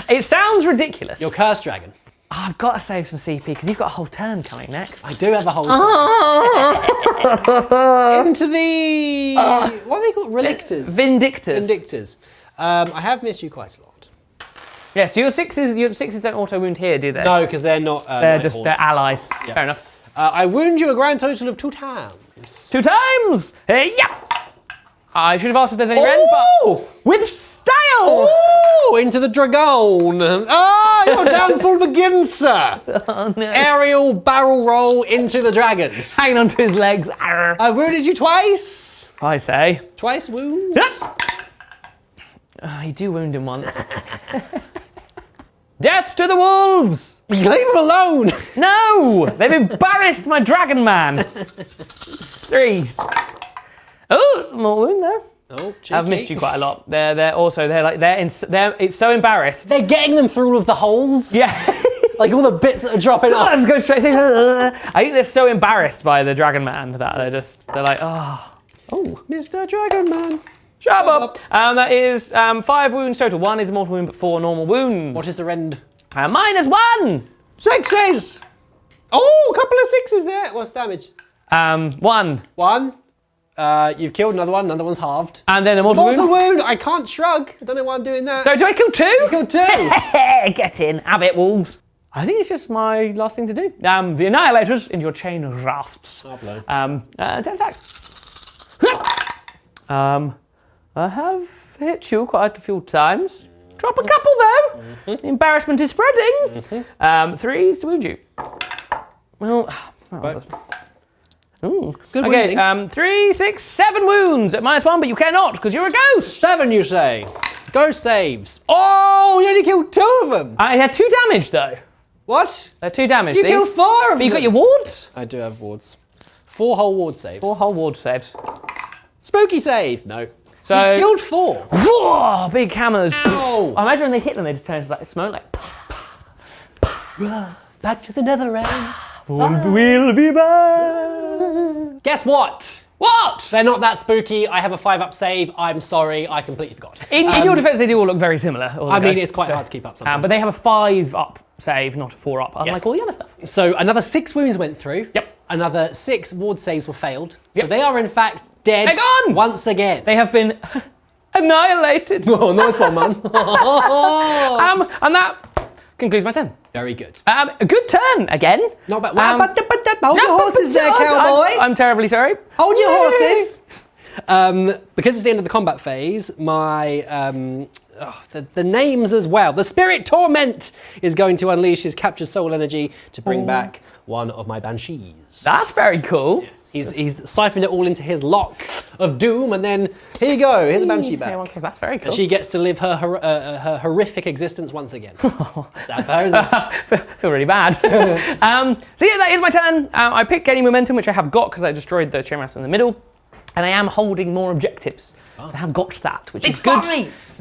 It sounds ridiculous. Your cursed dragon. I've got to save some CP, because you've got a whole turn coming next. I do have a whole turn. Into the... what are they called? Relictors? Vindictors. Vindictors. I have missed you quite a lot. Yes, so your 6s don't auto-wound here, do they? No, because they're not... they're allies. Yeah. Fair enough. I wound you a grand total of 2 times. 2 times! Yeah! I should have asked if there's any rend, but with style! Oh, into the dragon. Your downfall begins, sir. Oh, no. Aerial barrel roll into the dragon. Hanging onto his legs. Arr. I wounded you twice. I say. Twice wounds. You do wound him once. Death to the wolves! Leave him alone. No! They've embarrassed my dragon man. 3s. Oh, more wound there. Oh, cheeky. I've missed you quite a lot. It's so embarrassed. They're getting them through all of the holes. Yeah. Like all the bits that are dropping off. Let's go straight through. I think they're so embarrassed by the dragon man that they're like, oh, Mr. Dragon Man. Shut up. That is 5 wounds total. 1 is a mortal wound, but 4 normal wounds. What is the rend? -1. 6s! Oh, a couple of 6s there. What's damage? 1. 1. You've killed another one. Another one's halved. And then a mortal Mortal wound. wound. I can't shrug. I don't know why I'm doing that. So do I kill 2? You killed 2. Get in. Have it, wolves. I think it's just my last thing to do. The Annihilators into your chain rasps. 10 attacks. I have hit you quite a few times. Drop a couple though. The embarrassment is spreading. 3s to wound you. Well, ooh. Good okay, wounding. 3, 6, 7 wounds at -1, but you cannot because you're a ghost. 7, you say. Ghost saves. Oh, you only killed 2 of them. I had 2 damage though. What? They're 2 damage. You killed 4 of them. But you got your wards? I do have wards. 4 whole ward saves. 4 whole ward saves. Spooky save. No. So you killed 4. Whoa, big hammers. Ow. I imagine when they hit them, they just turn into like smoke, like. Back to the nether realm. We'll be back. Guess what? What? They're not that spooky. I have a 5-up save. I'm sorry. I completely forgot. In your defense, they do all look very similar. all the I mean, ghosts, it's quite so- hard to keep up sometimes. But they have a 5-up save, not a 4-up, unlike all the other stuff. So another 6 wounds went through. Yep. Another 6 ward saves were failed. So Yep. they are in fact dead. They're gone! Once again. They have been annihilated. Oh, nice one, man. And that concludes my turn. Very good. A good turn again. Not bad. Hold your No, horses there, but- cowboy. I'm terribly sorry. Hold your horses. Because it's the end of the combat phase, my the names as well. The Spirit Torment is going to unleash his captured soul energy to bring back one of my banshees. That's very cool. He's siphoned it all into his lock of doom, and then here you go. Here's a banshee back. Yeah, that's very cool. And she gets to live her horrific existence once again. Sad for her, isn't it? Feel really bad. So yeah, that is my turn. I pick gaining momentum, which I have got because I destroyed the chain master in the middle, and I am holding more objectives. I have got that, which is good.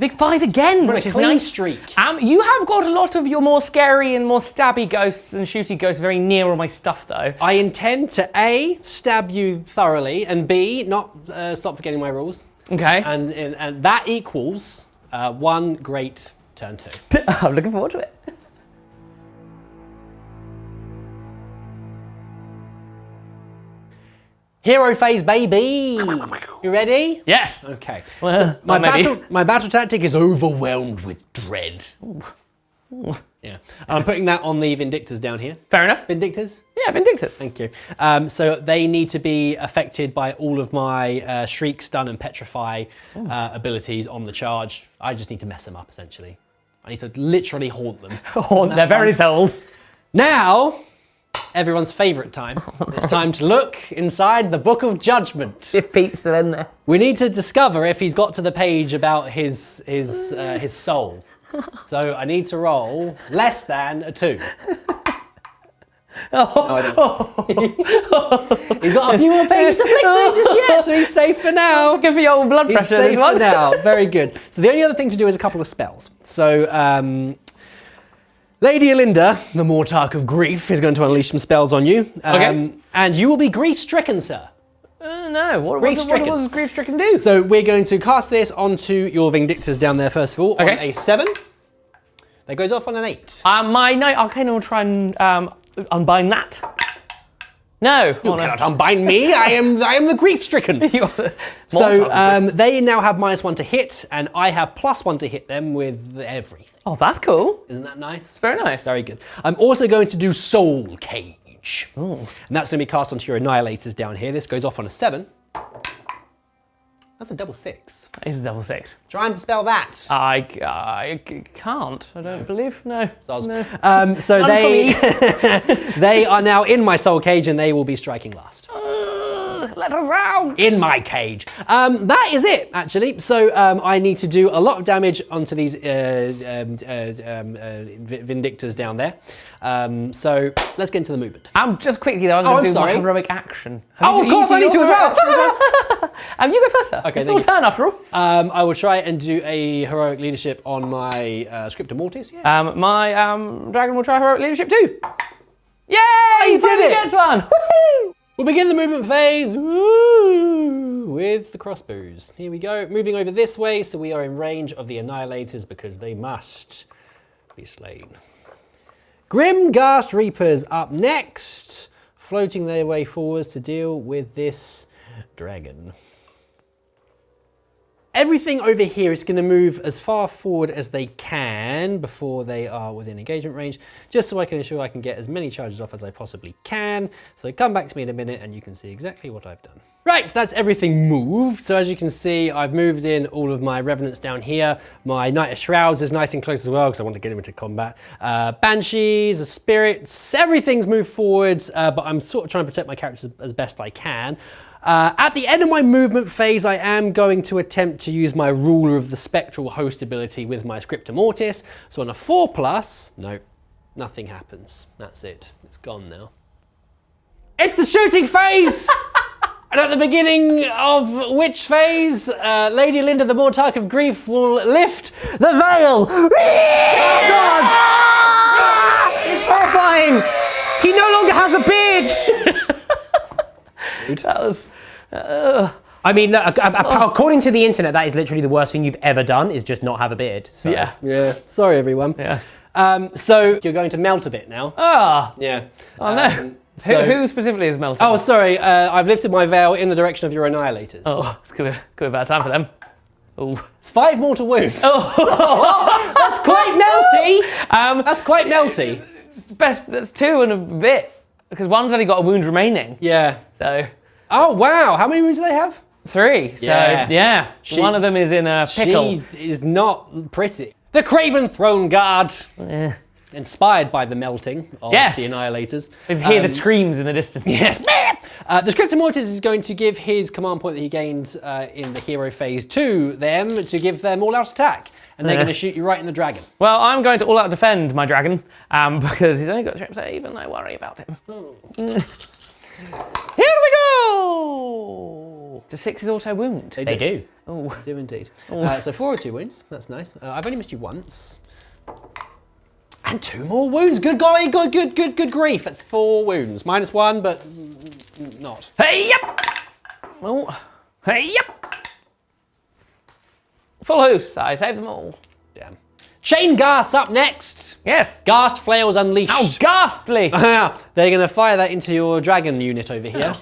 Big 5 again, which is clean nice. streak. You have got a lot of your more scary and more stabby ghosts and shooty ghosts very near all my stuff, though. I intend to A, stab you thoroughly, and B, not stop forgetting my rules. Okay. And that equals 1 great turn 2. I'm looking forward to it. Hero phase, baby. You ready? Yes. Okay. Well, So maybe. my battle tactic is overwhelmed with dread. Yeah. I'm putting that on the Vindictors down here. Fair enough. Vindictors? Yeah, Vindictors. Thank you. So they need to be affected by all of my Shriek, Stun, and Petrify abilities on the charge. I just need to mess them up, essentially. I need to literally haunt them. Haunt their very selves. Now, everyone's favourite time. It's time to look inside the Book of Judgment. If Pete's still in there. We need to discover if he's got to the page about his soul. So I need to roll less than a 2. No, I don't. He's got a few more pages to flick through just yet, so he's safe for now. Give me your blood He's pressure. safe this one. for now. Very good. So the only other thing to do is a couple of spells. So Lady Alinda, the Mortarch of Grief, is going to unleash some spells on you. Okay. And you will be grief-stricken, sir. No, what Grief-stricken. does grief-stricken do? So we're going to cast this onto your Vindictors down there first of all, on Okay. a 7. That goes off on an 8. My Knight Arcana will try and unbind that. No. You cannot unbind me. I am the grief-stricken. So they now have -1 to hit, and I have +1 to hit them with everything. Oh, that's cool. Isn't that nice? Very nice. Very good. I'm also going to do Soul Cage. And that's going to be cast onto your Annihilators down here. This goes off on a 7. That's a double 6. That is a double 6. Try and dispel that. I can't. I don't believe. No. No. So they are now in my Soul Cage, and they will be striking last. Let us out. In my cage. That is it, actually. So I need to do a lot of damage onto these Vindictors down there. So let's get into the movement. Just quickly though, I'm going to do my sorry. heroic action. Of course, I need to as well. You go first, sir. Okay, it's your thank you. turn after all. I will try and do a heroic leadership on my Scriptor Mortis. Yeah. My dragon will try heroic leadership too. Yay! He did it! Gets one. Woohoo! We'll begin the movement phase with the crossbows. Here we go. Moving over this way, so we are in range of the Annihilators because they must be slain. Grimghast Reapers up next, floating their way forwards to deal with this dragon. Everything over here is going to move as far forward as they can before they are within engagement range, just so I can ensure I can get as many charges off as I possibly can. So come back to me in a minute and you can see exactly what I've done. Right, so that's everything moved. So as you can see, I've moved in all of my Revenants down here. My Knight of Shrouds is nice and close as well because I want to get him into combat. Banshees, the Spirits, everything's moved forwards, but I'm sort of trying to protect my characters as best I can. At the end of my movement phase, I am going to attempt to use my Ruler of the Spectral Host ability with my Scriptum Mortis. So on a 4+, no, nothing happens. That's it. It's gone now. It's the shooting phase! And at the beginning of which phase, Lady Linda, the Mortarch of Grief, will lift the veil. Oh God! It's horrifying! He no longer has a beard! That was... I mean, look, according to the internet, that is literally the worst thing you've ever done, is just not have a beard. So. Yeah. Sorry, everyone. Yeah. So you're going to melt a bit now. Ah! Yeah. Oh no. Who specifically is melting? Oh, sorry. I've lifted my veil in the direction of your annihilators. Oh, it's could be a bad time for them. Oh. It's 5 mortal wounds. Oh. That's quite melty. That's quite melty. That's 2 and a bit, because one's only got a wound remaining. Yeah. So. Oh wow! How many wounds do they have? 3. So yeah. One of them is in a pickle. She is not pretty. The Craven Throne Guard. Inspired by the melting of the Annihilators. You hear the screams in the distance. Yes. The Scriptum Mortis is going to give his command point that he gained in the hero phase to them to give them all-out attack. And they're going to shoot you right in the dragon. Well, I'm going to all-out defend my dragon because he's only got 3 save and I worry about him. Here we go! Do 6s auto wound? They do. Oh, They do indeed. So 4 or 2 wounds. That's nice. I've only missed you once. And 2 more wounds. Good golly, good grief. That's 4 wounds. -1, but not. Hey, yep! Oh, hey, yep! Full house. I saved them all. Damn. Chain Ghasts up next. Yes. Ghast Flails Unleashed. How ghastly! They're going to fire that into your dragon unit over here.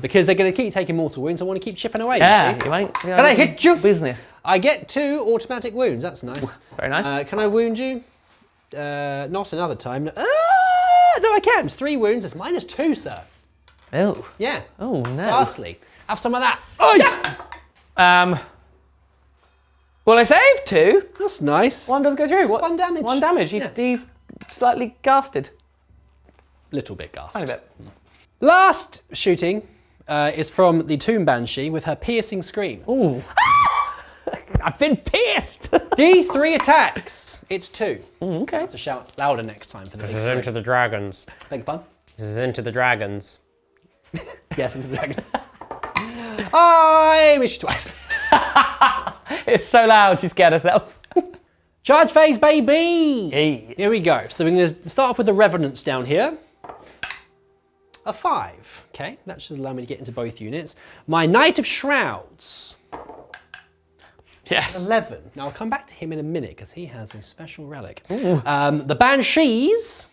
Because they're going to keep taking mortal wounds. I want to keep chipping away. Yeah, You see? you ain't. Can I hit you? Business. I get 2 automatic wounds. That's nice. Very nice. Can I wound you? Not another time. No, I can. It's 3 wounds. It's -2, sir. Oh. Yeah. Oh no. Ghastly. Have some of that. Oh, yeah. Well, I saved 2. That's nice. 1 does go through. What? 1 damage. 1 damage. He's slightly ghasted. Little bit ghast. Tiny bit. Last shooting is from the Tomb Banshee with her piercing scream. Ooh. I've been pierced. D3 attacks. It's 2. Okay. I have to shout louder next time for the big This is 3. into the dragons. Beg your pardon? This is into the dragons. Yes, into the dragons. I missed you twice. It's so loud, she scared herself. Charge phase, baby! Hey. Here we go. So we're going to start off with the Revenants down here. A 5. Okay, that should allow me to get into both units. My Knight of Shrouds. Yes. 11. Now I'll come back to him in a minute because he has a special relic. The Banshees.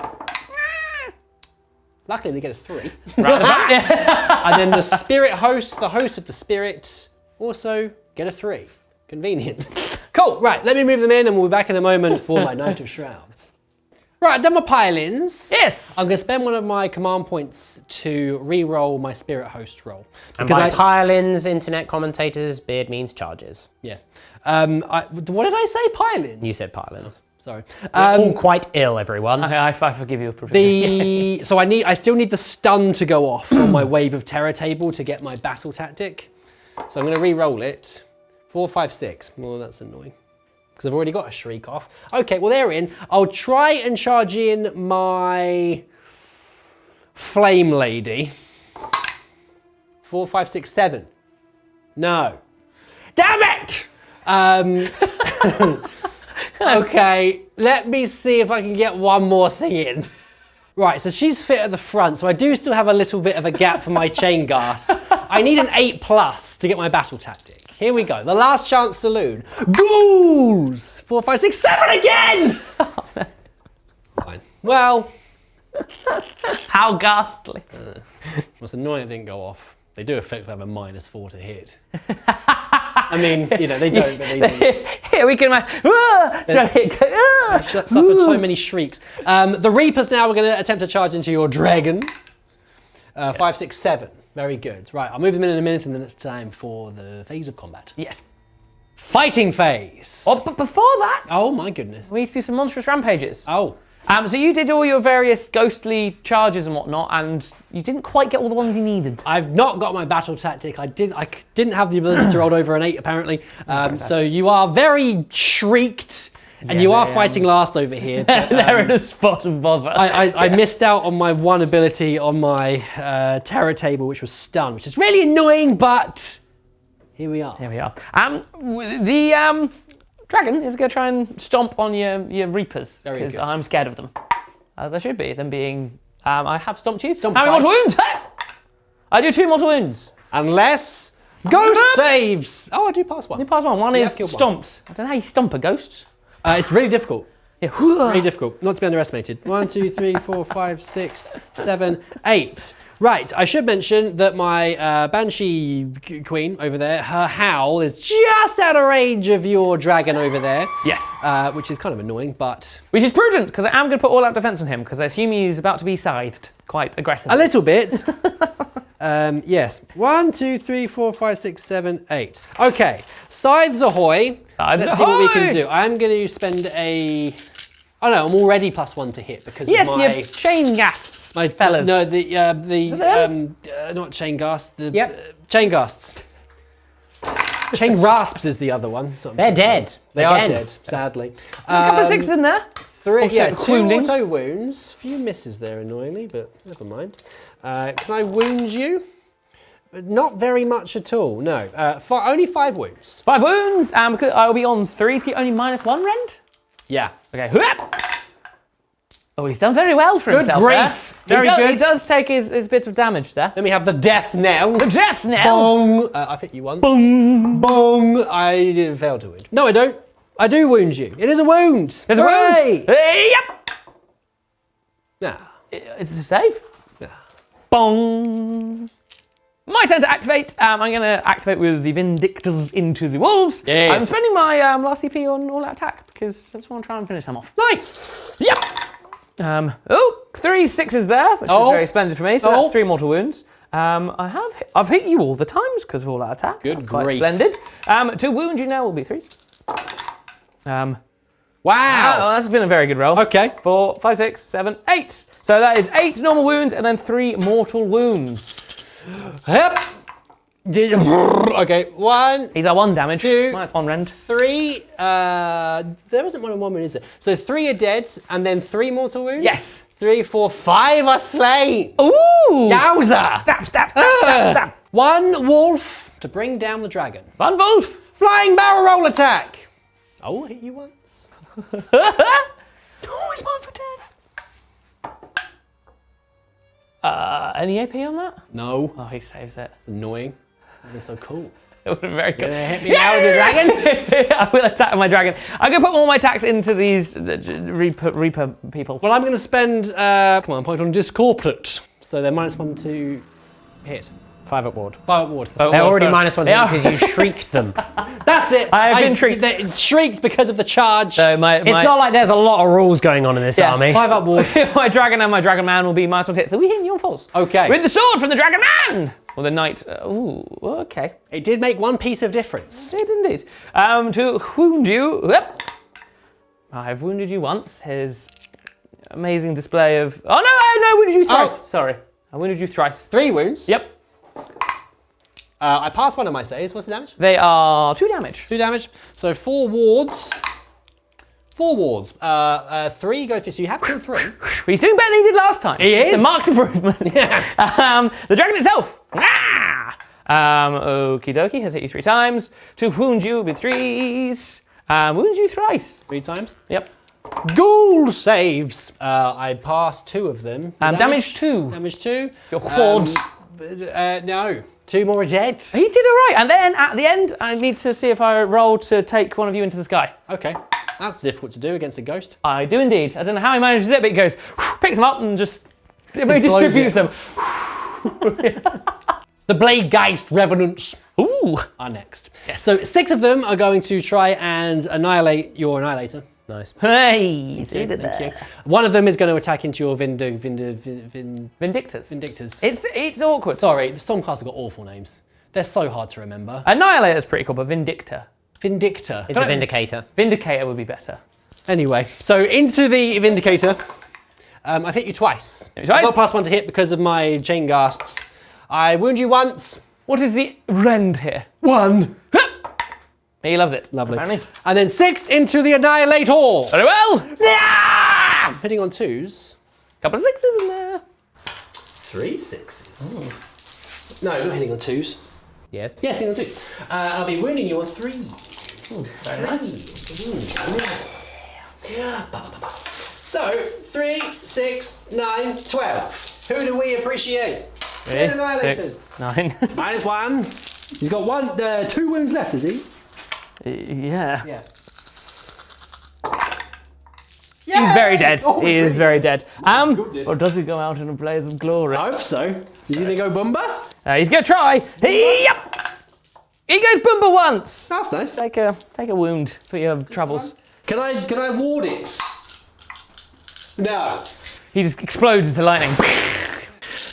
Luckily they get a 3. And then the Spirit Host, the Host of the Spirit, also get a 3. Convenient. Cool, right, let me move them in and we'll be back in a moment for my Knight of Shrouds. Right, I've done my pile-ins. Yes. I'm going to spend one of my command points to re-roll my Spirit Host roll. And by pile-ins, internet commentators, beard means charges. Yes. What did I say? Pile-ins? You said pile-ins. Sorry. All quite ill, everyone. I forgive you. So I still need the stun to go off on my Wave of Terror table to get my battle tactic. So I'm going to re-roll it. 4, 5, 6. Well, that's annoying. Because I've already got a Shriek off. Okay, well, they're in. I'll try and charge in my Flame Lady. 4, 5, 6, 7. No. Damn it! Okay, let me see if I can get one more thing in. Right, so she's fit at the front, so I do still have a little bit of a gap for my Chain Ghasts. I need an 8+ to get my battle tactic. Here we go, the last chance saloon. Ghouls! 4, 5, 6, 7 again! Fine. Well, How ghastly. what's annoying it didn't go off. They do effectively have a -4 to hit. I mean, you know, they don't, but they do. Here we can. Suffered so many shrieks. The Reapers now are going to attempt to charge into your dragon. 5, 6, 7. Very good. Right, I'll move them in a minute, and then it's time for the phase of combat. Yes. Fighting phase. Oh, but before that, Oh my goodness. we need to do some monstrous rampages. Oh. So you did all your various ghostly charges and whatnot, and you didn't quite get all the ones you needed. I've not got my battle tactic. I didn't have the ability to roll over an 8 apparently. So you are very shrieked, and you are fighting last over here. But, They're in a spot of bother. I missed out on my one ability on my terror table, which was stun, which is really annoying. But here we are. Here we are. The dragon is going to try and stomp on your Reapers, Very because good. I'm scared of them, as I should be. Them being, I have stomped you. Stomp How many mortal five. wounds? Hey! I do 2 mortal wounds. Unless ghost saves. Oh, I do pass one. You pass one. One So you is have killed one. stomped. I don't know how you stomp a ghost. It's really difficult. Yeah. Really difficult. Not to be underestimated. 1, 2, 3, 4, 5, 6, 7, 8. Right, I should mention that my Banshee Queen over there, her howl is just out of range of your dragon over there. Yes. Which is kind of annoying, but Which is prudent, because I am going to put all out defense on him, because I assume he's about to be scythed quite aggressively. a little bit. Yes. 1, 2, 3, 4, 5, 6, 7, 8. Okay, scythes ahoy. Scythes Let's see what we can ahoy! do. I'm going to spend a... Oh no, I'm already +1 to hit because Yes, of my... your chain ghasts, My fellas. No, them? not chain ghasts. The Yep. chain ghasts. Chain rasps is the other one. Sort of- They're dead. They are Again. dead, sadly. A couple of 6s in there. 3, auto yeah, 2 woundings. auto wounds. Few misses there, annoyingly, but never mind. Can I wound you? Not very much at all. No, only 5 wounds. 5 wounds, and because I will be on 3 to get only -1 rend. Yeah. Okay. Oh, he's done very well for Good himself. grief. There. Very He good. does take his bit of damage there. Let me have the death knell. The death knell. Bong. I've hit you once. Bong. Bong. I did fail to wound. No, I don't. I do wound you. It is a wound. There's a Hooray! wound. Yep. Nah. It's a save. Nah. Bong. My turn to activate. I'm going to activate with the Vindictors into the Wolves. Yes. I'm spending my last CP on all-out attack because I just want to try and finish them off. Nice. Yep. 3 6s there, which is very splendid for me. So that's 3 mortal wounds. I've hit you all the times because of all-out attack. Good That's quite grief. splendid. To wound you now will be 3s. Wow. Oh, that's been a very good roll. Okay. 4, 5, 6, 7, 8. So that is 8 normal wounds and then 3 mortal wounds. Yep. Okay. 1, These are 1 damage. 2, -1 rend. 3. There wasn't more than 1 wound, is there? So 3 are dead, and then 3 mortal wounds. Yes. 3, 4, 5 are slain. Ooh! Yowza! Stab, stab, stab, stab, stab. 1 wolf to bring down the dragon. Van Wolf. Flying barrel roll attack. I will hit you once. Oh, it's 1 for death. Any AP on that? No. Oh, he saves it. It's annoying. They're so cool. It would have been very good. Gonna hit me now with your dragon? I will attack my dragon. I'm going to put all my attacks into these Reaper people. Well, I'm going to spend command point on Discorporate. So they're -1 to hit. 5 up ward. 5 up ward. Oh, They're already fair. -1 They are. because you shrieked them. That's it. I have been shrieked. They shrieked because of the charge. So my It's not like there's a lot of rules going on in this Yeah, army. 5 up ward. my dragon and my dragon man will be -1 to hit. So we hit your falls. Okay. With the sword from the dragon man. Or the knight. Ooh, okay. It did make 1 piece of difference. It did indeed. To wound you. Yep. I've wounded you once. His amazing display of. Oh no! I wounded you thrice. Sorry, I wounded you thrice. 3 wounds. Yep. I passed 1 of my saves. What's the damage? They are 2 damage. 2 damage. So 4 wards. 4 wards. 3 go through. So you have killed 3. He's doing better than he did last time. He It's a is. marked improvement. Yeah. The dragon itself. Okie dokie has hit you 3 times. To wound you with 3s. Wounds you thrice. 3 times. Yep. Ghoul saves. I passed 2 of them. Damage 2. Damage 2. Your quad. No. 2 more are dead. He did all right. And then at the end, I need to see if I roll to take one of you into the sky. Okay. That's difficult to do against a ghost. I do indeed. I don't know how he manages it, but he goes, picks them up and just redistributes them. The Bladegeist Revenants Ooh. are next. Yes. So 6 of them are going to try and annihilate your Annihilator. Nice. Hey, Thank you. One of them is going to attack into your Vindictors. Vindictors. It's awkward. Sorry, the Stormcast have got awful names. They're so hard to remember. Annihilator's pretty cool, but Vindictor. Vindictor. It's a Vindicator. Vindicator would be better. Anyway, so into the Vindicator. I've hit you twice. Hit me twice. I've got +1 to hit because of my chain ghasts. I wound you once. What is the rend here? 1. He loves it. Lovely. Apparently. And then 6 into the Annihilator. Very well. I'm hitting on 2s. Couple of 6s in there. 3 6s. No, not hitting on 2s. Yes. Yes, hitting on 2s. I'll be wounding you on 3s. Very nice. So, 3, 6, 9, 12. Who do we appreciate? 3, Annihilators. 6, 9. -1. He's got 2 wounds left, is he? Yeah. Yeah. He's very dead. Oh, he is very dead. goodness. Or does he go out in a blaze of glory? I hope so. Is he going to go Bumba? He's gonna try. Yep. He goes Boomba once. That's nice. Take a wound for your troubles. Can I ward it? No. He just explodes into lightning.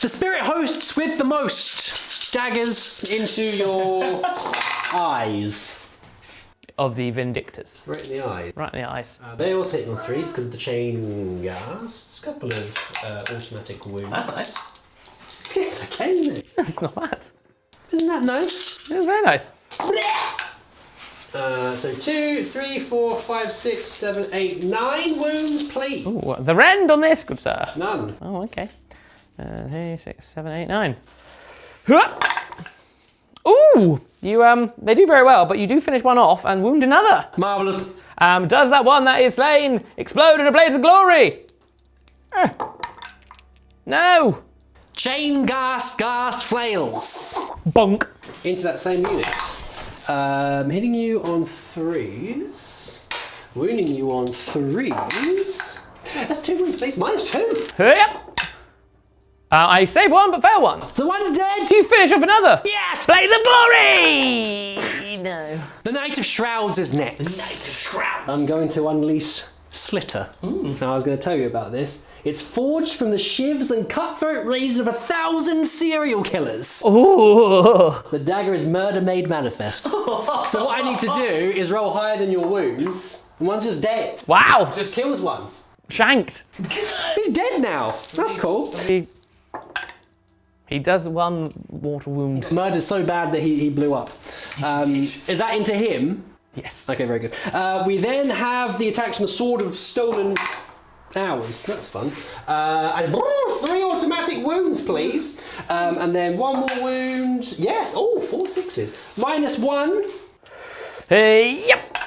The spirit hosts with the most daggers into your eyes. Of the Vindictors. Right in the eyes. Right in the eyes. They also hit on 3s because of the chain ghasts. A couple of automatic wounds. That's nice. It's okay, isn't it? That's not bad. Isn't that nice? It's very nice. So 2, 3, 4, 5, 6, 7, 8, 9 wounds, please. Ooh, the rend on this, good sir. None. Oh, okay. 3, 6, 7, 8, 9. Ooh! They do very well, but you do finish one off and wound another. Marvellous. Does that one that is slain explode in a blaze of glory? No! Chain ghast flails. Bonk. Into that same unit. Hitting you on 3s. Wounding you on 3s. That's 2 wounds, please. -2. Yep. I save one but fail one. So 1's dead. You finish up another. Yes! Blaze of glory! No. The Knight of Shrouds is next. Knight of Shrouds. I'm going to unleash Slitter. Now I was going to tell you about this. It's forged from the shivs and cutthroat razors of 1,000 serial killers. Ooh. The dagger is murder made manifest. So what I need to do is roll higher than your wounds, and one's just dead. Wow. Just kills one. Shanked. He's dead now. That's cool. He does one mortal wound. Murder's so bad that he blew up. Is that into him? Yes. Okay, very good. We then have the attacks from the Sword of Stolen Hours. That's fun. And 3 automatic wounds, please. And then 1 more wound. Yes. Oh, 4 6s. -1. Yep.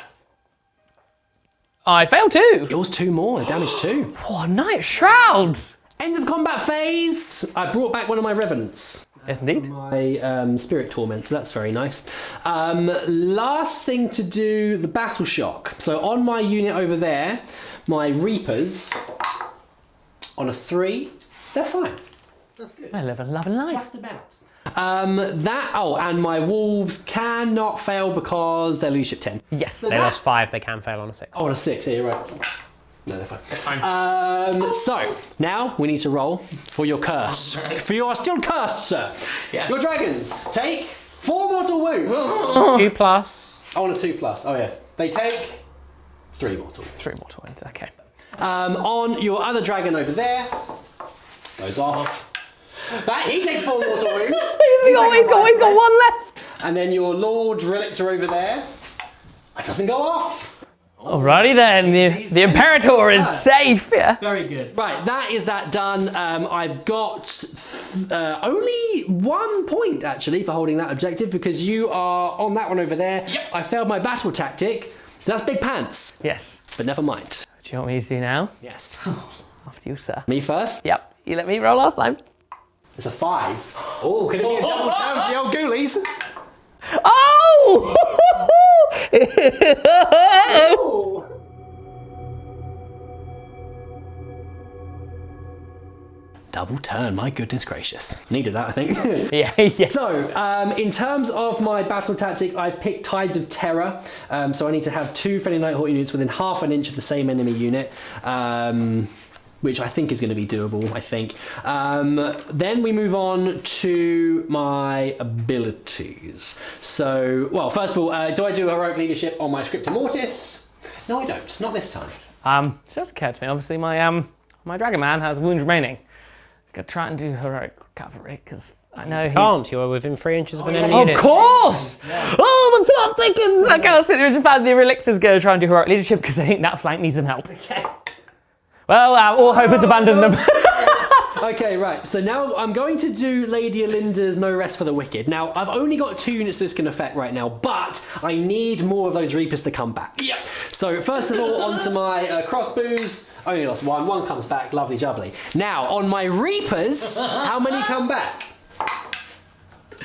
I failed 2. Yours 2 more. Damage 2. Oh, Knight of Shrouds. End of the combat phase. I brought back one of my revenants. Yes, indeed. My spirit torment, so that's very nice. Last thing to do, the battle shock. So on my unit over there, my reapers on a 3, they're fine. That's good. I live a loving life. Just about. And my wolves cannot fail because they're leadership 10. Yes. They lost 5, they can fail on a 6. Oh, on a 6, yeah, you're right. No, they're fine. So, now we need to roll for your curse. For you are still cursed, sir. Yes. Your dragons take 4 mortal wounds. 2 plus. Oh, and a 2 plus. Oh, yeah. They take 3 mortal wounds. 3 mortal wounds, okay. On your other dragon over there, goes off. He takes 4 mortal wounds. He's got one left. And then your Lord Relictor over there, that doesn't go off. Alrighty then, the Imperator is safe, yeah. Very good. Right, that is that done. I've got only 1 point, actually, for holding that objective, because you are on that one over there. Yep. I failed my battle tactic. That's big pants. Yes. But never mind. Do you want me to do now? Yes. After you, sir. Me first? Yep. You let me roll last time. It's a 5. Oh, could it be a double count for the old ghoulies? Oh! double turn, my goodness gracious. Needed that, I think. Yeah. So, in terms of my battle tactic, I've picked Tides of Terror. So I need to have 2 friendly Nighthaunt units within half an inch of the same enemy unit. Which I think is going to be doable, I think. Then we move on to my abilities. So, well, first of all, do I do Heroic Leadership on my Scriptor Mortis? No, I don't. Not this time. It just occurred to me, obviously, my Dragon Man has wounds remaining. I'm going to try and do Heroic Cavalry, because I know he... Can't, you're within 3 inches of an enemy Of unit. course! Yeah. Oh, the plot thickens! I can't sit there and find the Relictors going to try and do Heroic Leadership, because I think that flank needs some help. Okay. Well, all hope has abandoned them. Okay, right. So now I'm going to do Lady Alinda's No Rest for the Wicked. Now, I've only got 2 units this can affect right now, but I need more of those Reapers to come back. Yeah. So first of all, onto my crossbows. Only lost 1. 1 comes back. Lovely jubbly. Now, on my Reapers, how many come back?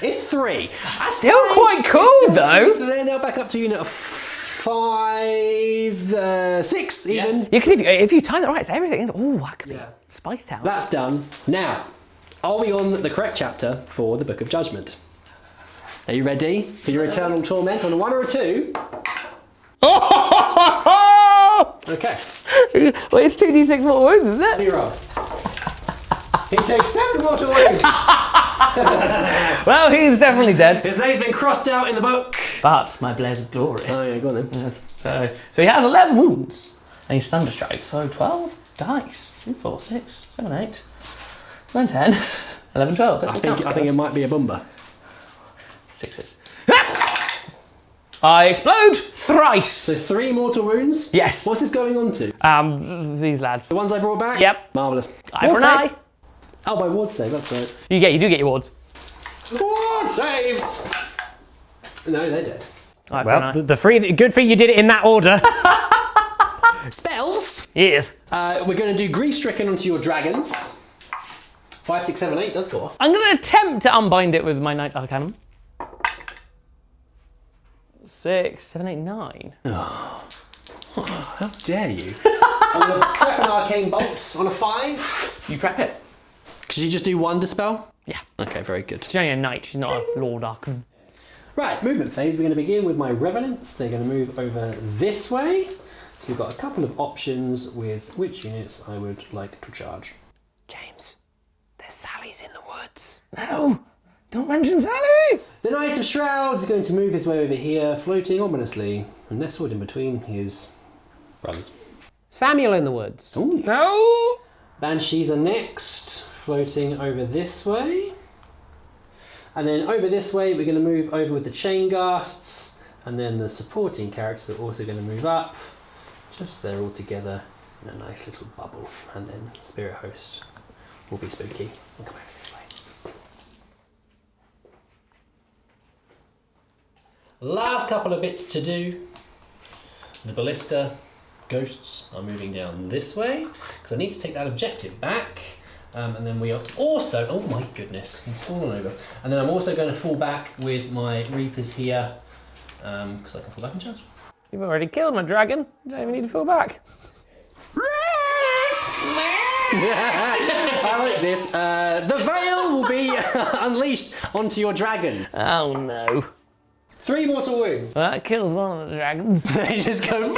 It's 3. That's Still fine. quite cool, though. So they're now back up to unit of 5, 6 even. Yeah, because if you time it right, it's everything. Oh, that could be spiced out. That's done. Now, are we on the correct chapter for the Book of Judgment? Are you ready for your eternal torment on a 1 or a 2? Okay. Well, it's 2d6 more wounds, isn't What do it? you roll? He takes 7 mortal wounds. Well, he's definitely dead. His name's been crossed out in the book. But my blaze of glory. Oh yeah, go on then. Yes. So he has 11 wounds, and he's thunderstrike. So 12 dice. 2, 4, 6, 7, 8, 9, 10, 11, 12. That's I think it might be a bumper. 6s. I explode thrice. So 3 mortal wounds. Yes. What's this going on to? These lads. The ones I brought back. Yep. Marvelous. Eye for an eye. Oh, my ward save. That's right. You do get your wards. Ward saves. No, they're dead. Eye for an eye. Well, the 3, good for you did it in that order. Spells. Yes. We're going to do Grief Stricken onto your dragons. 5, 6, 7, 8 does go off. I'm going to attempt to unbind it with my Knight Arcanum. 6, 7, 8, 9. How dare you? I'm going to prep an Arcane Bolt on a 5. You prep it. Could you just do 1 dispel? Yeah. Okay, very good. She's only a knight, she's not a Lord Arcanum. Right, movement phase. We're going to begin with my Revenants. They're going to move over this way. So we've got a couple of options with which units I would like to charge. James, there's Sally's in the woods. No, don't mention Sally! The Knight of Shrouds is going to move his way over here, floating ominously, and nestled in between his brothers. Samuel in the woods. Ooh. No! Banshees are next, floating over this way. And then over this way, we're going to move over with the Chain Ghasts, and then the supporting characters are also going to move up. Just there all together in a nice little bubble. And then Spirit Host will be spooky and come over this way. Last couple of bits to do. The Ballista Ghosts are moving down this way, because I need to take that objective back. And then we are also, oh my goodness, he's fallen over. And then I'm also going to fall back with my Reapers here, because I can fall back and charge. You've already killed my dragon. You don't even need to fall back. I like this. The veil will be unleashed onto your dragons. Oh no. 3 mortal wounds. Well, that kills one of the dragons. They just go.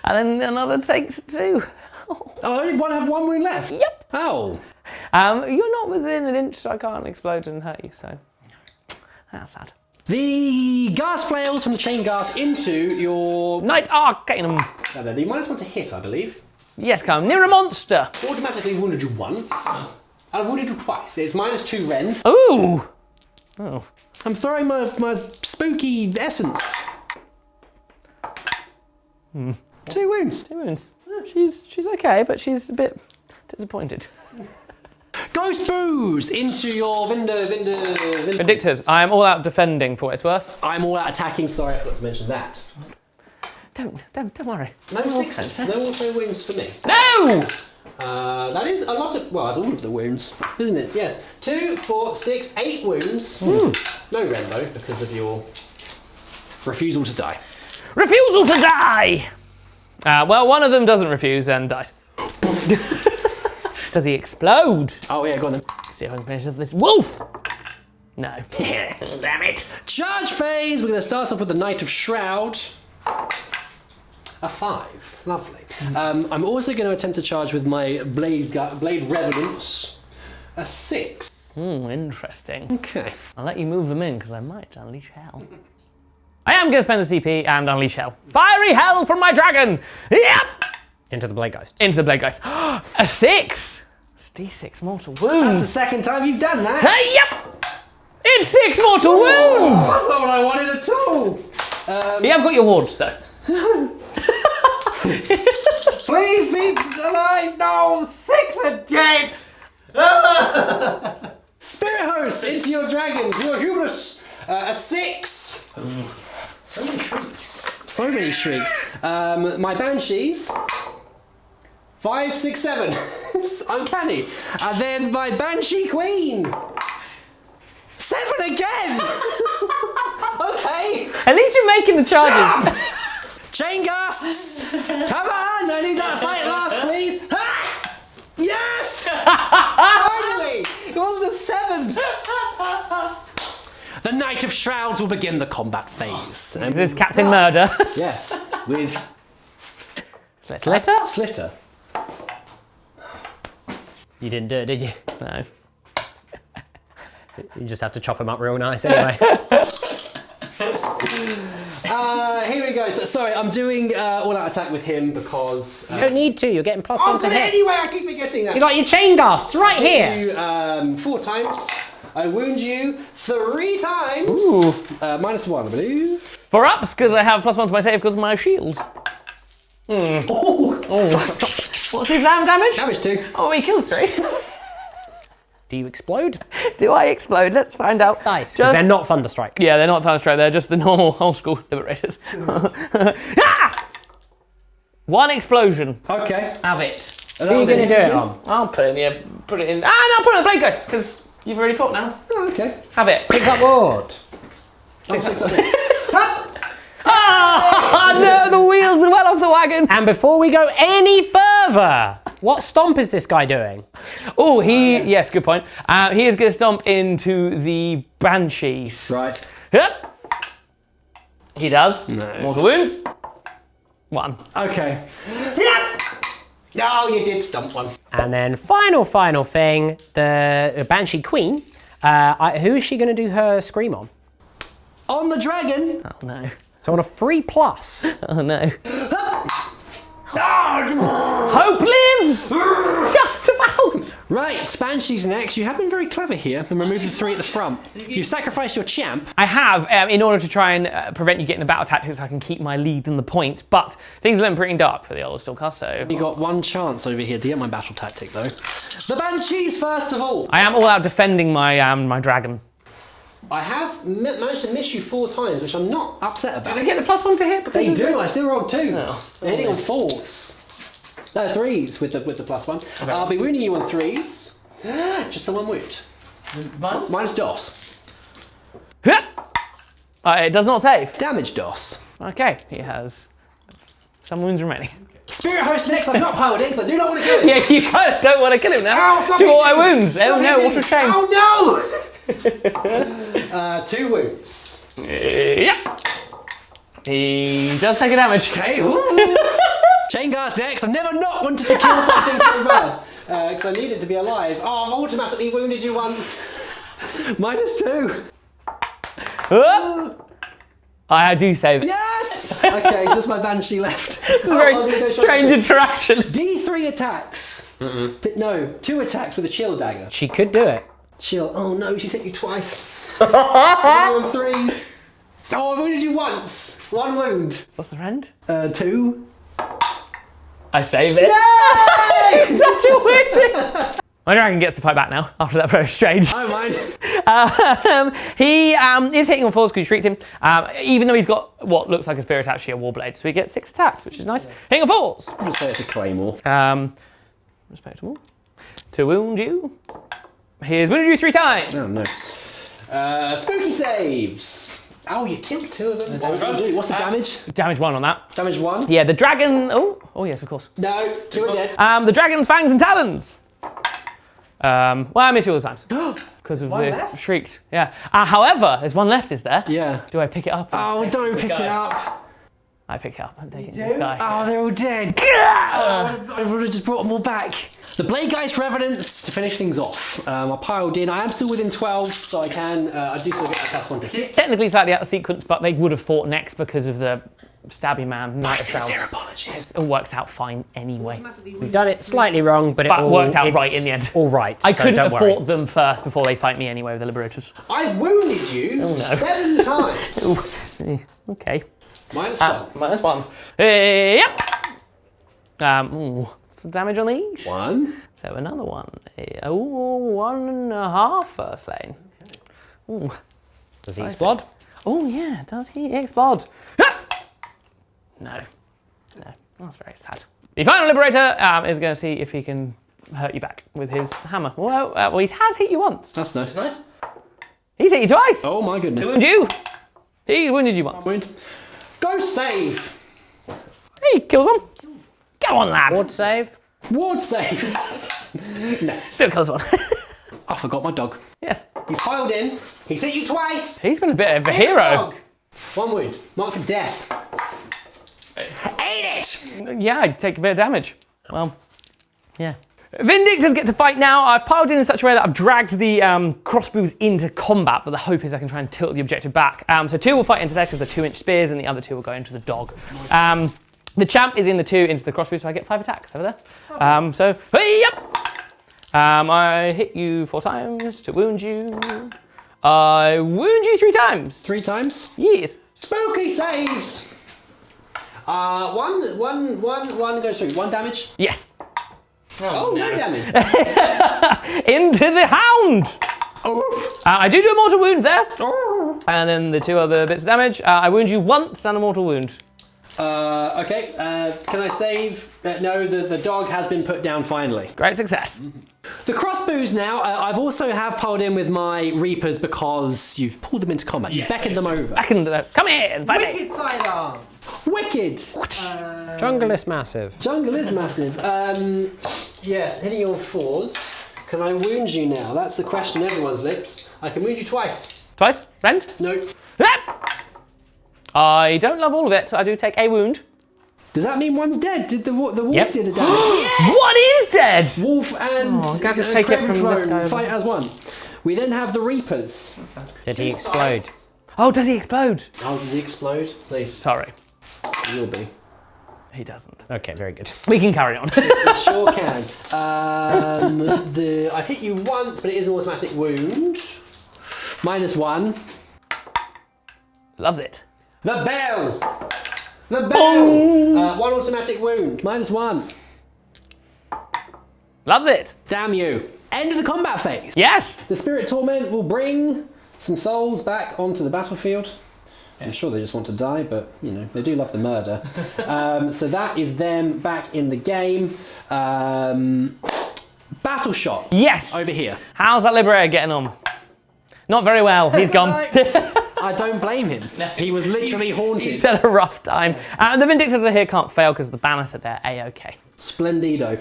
And then another takes 2. Oh, only one have 1 wound left. Yep. Oh. You're not within an inch, so I can't explode and hurt you, so that's sad. The Ghast Flails from the Chain Ghast into your... Knight Arcanum. The -1 to hit, I believe. Yes, come near a monster. Automatically wounded you once. I've wounded you twice. It's -2 rend. Ooh. Oh. I'm throwing my spooky essence. 2 wounds. 2 wounds. Oh, she's okay, but she's a bit disappointed. Ghost Boos into your Vinder. Predictors, I am all out defending for what it's worth. I'm all out attacking. Sorry, I forgot to mention that. Don't worry. No 6s. No auto wounds for me. No! That is a lot of... Well, that's all of the wounds, isn't it? Yes. 2, 4, 6, 8 wounds. No rend though, because of your refusal to die. Refusal to die! Well, one of them doesn't refuse and dies. Does he explode? Oh yeah, go on then. Let's see if I can finish off this wolf. No. Damn it. Charge phase. We're going to start off with the Knight of Shroud. A 5. Lovely. I'm also going to attempt to charge with my Blade Revenants. A 6. Interesting. Okay. I'll let you move them in because I might unleash hell. I am going to spend a CP and unleash hell. Fiery hell from my dragon! Yep! Into the Blade Geist. Into the Blade Geist. A 6! It's D6 mortal wounds. That's the second time you've done that. Hey, yep! It's 6 mortal wounds! That's not what I wanted at all. You have got your wards though. Please be alive. No, 6 are dead. Spirit Host into your dragon, your hubris. A 6. So many shrieks. So many shrieks. My Banshees. 5, 6, 7. It's uncanny. And then my Banshee Queen. 7 again. Okay. At least you're making the charges. Chain Gusts. Come on, I need that fight last, please. Ha! Yes. Finally. It wasn't a 7. The Knight of Shrouds will begin the combat phase. This is Captain Murder. Yes, with Slitter? Slitter. You didn't do it, did you? No. You just have to chop him up real nice anyway. Here we go. So, sorry, I'm doing all-out attack with him because... You don't need to, you're getting +1 I'm to doing it hit. anyway, I keep forgetting that. You got your chain ghasts right here. You 4 times. I wound you 3 times. Ooh. -1, I believe. 4 ups because I have +1 to my save because of my shield. Oh. What's his damage? Damage 2. Oh, he kills 3. Do you explode? Do I explode? Let's find out. Nice, because they're not Thunderstrike. Yeah, they're not Thunderstrike, they're just the normal old school Liberators. Ah! 1 explosion. Okay. Have it. Who are you going to do it on? I'll put it in here. Put it in. Ah, no, I'll put it on the Blade Geist because you've already fought now. Oh, okay. Have it. 6 up ward. 6 up. Ah, no, the wheels are well off the wagon. And before we go any further, what stomp is this guy doing? Oh, yes, good point. He is going to stomp into the Banshees. Right. Yep. He does. No. Mortal wounds. 1. Okay. Yeah. No, you did stump 1. And then final thing, the Banshee Queen. Who is she going to do her scream on? On the dragon. Oh no. So on a 3+. Oh no. Hope lives! Just about! Right, Banshee's next. You have been very clever here and removed the 3 at the front. You sacrificed your champ. I have, in order to try and prevent you getting the battle tactics, so I can keep my lead in the point, but things are looking pretty dark for the old Stormcast, so... You got 1 chance over here to get my battle tactic, though. The Banshees, first of all. I am all out defending my my dragon. I have managed to miss you 4 times, which I'm not upset about. Did I get the +1 to hit? They do. I still rolled 2s. Oh. They're hitting on 4s. No, 3s with the +1. Okay. I'll be wounding you on 3s. Just the 1 wound. Minus DOS. It does not save. Damage DOS. Okay, he has some wounds remaining. Spirit Host next. I'm not powered in because I do not want to kill him. Yeah, you kind of don't want to kill him now. Ow, stop 2 hitting. auto wounds. Stop Oh no, hitting. what a shame. Oh no! 2 wounds. Yeah. He does take a damage. Okay. Chain Guards next. I've never not wanted to kill something so bad. Because I need it to be alive. Oh, I've automatically wounded you once. -2. I do save it. Yes! Okay, just my Banshee left. It's a very strange interaction. D3 attacks. But no, 2 attacks with a chill dagger. She could do it. Chill. Oh no, she's hit you twice. On 3s. Oh, I've wounded you once. 1 wound. What's the end? 2. I save it. Yay! Such a weird thing. My dragon gets to fight back now after that very strange. I don't mind. He is hitting on 4s because you shrieked him, even though he's got what looks like a spirit actually a warblade, so he gets 6 attacks, which is nice. Hitting on 4s. I'm going to say it's a claymore. Respectable. To wound you. He has wounded you 3 times. Oh, nice. Spooky saves. Oh, you killed 2 of them. What's the damage? Damage 1 on that. Damage 1? Yeah, the dragon. Oh yes, of course. No, 2 are dead. The dragon's fangs and talons. Well, I miss you all the times. Because of the left? shrieked. Yeah. However, there's one left, is there? Yeah. Do I pick it up? Oh, don't pick it up. I pick it up and take it to this guy. Oh, they're all dead. I would have just brought them all back. The Blade Geist Revenants, to finish things off. I piled in. I am still within 12, so I do still get a +1 to hit. It's technically slightly out of sequence, but they would have fought next because of the stabby man. Sincere apologies. It all works out fine anyway. We've done it slightly wrong, but But worked out right in the end. All right. I so couldn't don't have worry. fought them first before they fight me anyway with the Liberators. I've wounded you 7 times. Okay. -1. -1. Yep. What's the damage on these? 1. So another one. Oh, 1.5 first lane. Ooh. Does he explode? Oh yeah, does he explode? No. No, that's very sad. The final Liberator is going to see if he can hurt you back with his hammer. Well, he has hit you once. That's nice. He's hit you twice. Oh my goodness. He wounded you. He wounded you once. Wound. Go save. He kills him. Go on, lad. Ward save. Ward save. Still kills one. I forgot my dog. Yes. He's piled in. He's hit you twice. He's been a bit of a hero. 1 wound. Mark for death. Ate it. Yeah, I take a bit of damage. Well, yeah. Vindictors get to fight now. I've piled in such a way that I've dragged the crossbows into combat, but the hope is I can try and tilt the objective back. So 2 will fight into there because they're 2-inch spears, and the other 2 will go into the dog. The champ is in the 2 into the crossbow, so I get 5 attacks over there. I hit you 4 times to wound you. I wound you 3 times. 3 times. Yes. Spooky saves. One goes through. 1 damage. Yes. Oh, no damage. Into the hound. Oof. I do a mortal wound there. Oh. And then the 2 other bits of damage. I wound you once and a mortal wound. Okay. Can I save? No, the dog has been put down finally. Great success. The crossbows now, I've also have piled in with my Reapers because you've pulled them into combat. You beckoned them over. Back into the... Come here and fight me. Wicked sidearm. Wicked! Jungle is massive. Jungle is massive. Yes, hitting you on 4s. Can I wound you now? That's the question on everyone's lips. I can wound you twice. Twice? Friend? No. I don't love all of it. I do take a wound. Does that mean one's dead? Did the wolf Yep. did a damage? What is dead? Wolf and I'm glad to take it from this guy over. fight as one. We then have the Reapers. Did he explode? Oh, does he explode? Oh, does he explode? Please. Sorry. He will be. He doesn't. Okay, very good. We can carry on. It sure can. I've hit you once, but it is an automatic wound. -1. Loves it. The bell! The bell! 1 automatic wound. -1. Loves it. Damn you. End of the combat phase. Yes. The Spirit Torment will bring some souls back onto the battlefield. I'm sure they just want to die, but, you know, they do love the murder. So that is them back in the game. Battle Shot. Yes. Over here. How's that Liberator getting on? Not very well. He's gone. I don't blame him. He was literally haunted. He's had a rough time. The Vindictors are here can't fail because the banners are there. A-okay. Splendido.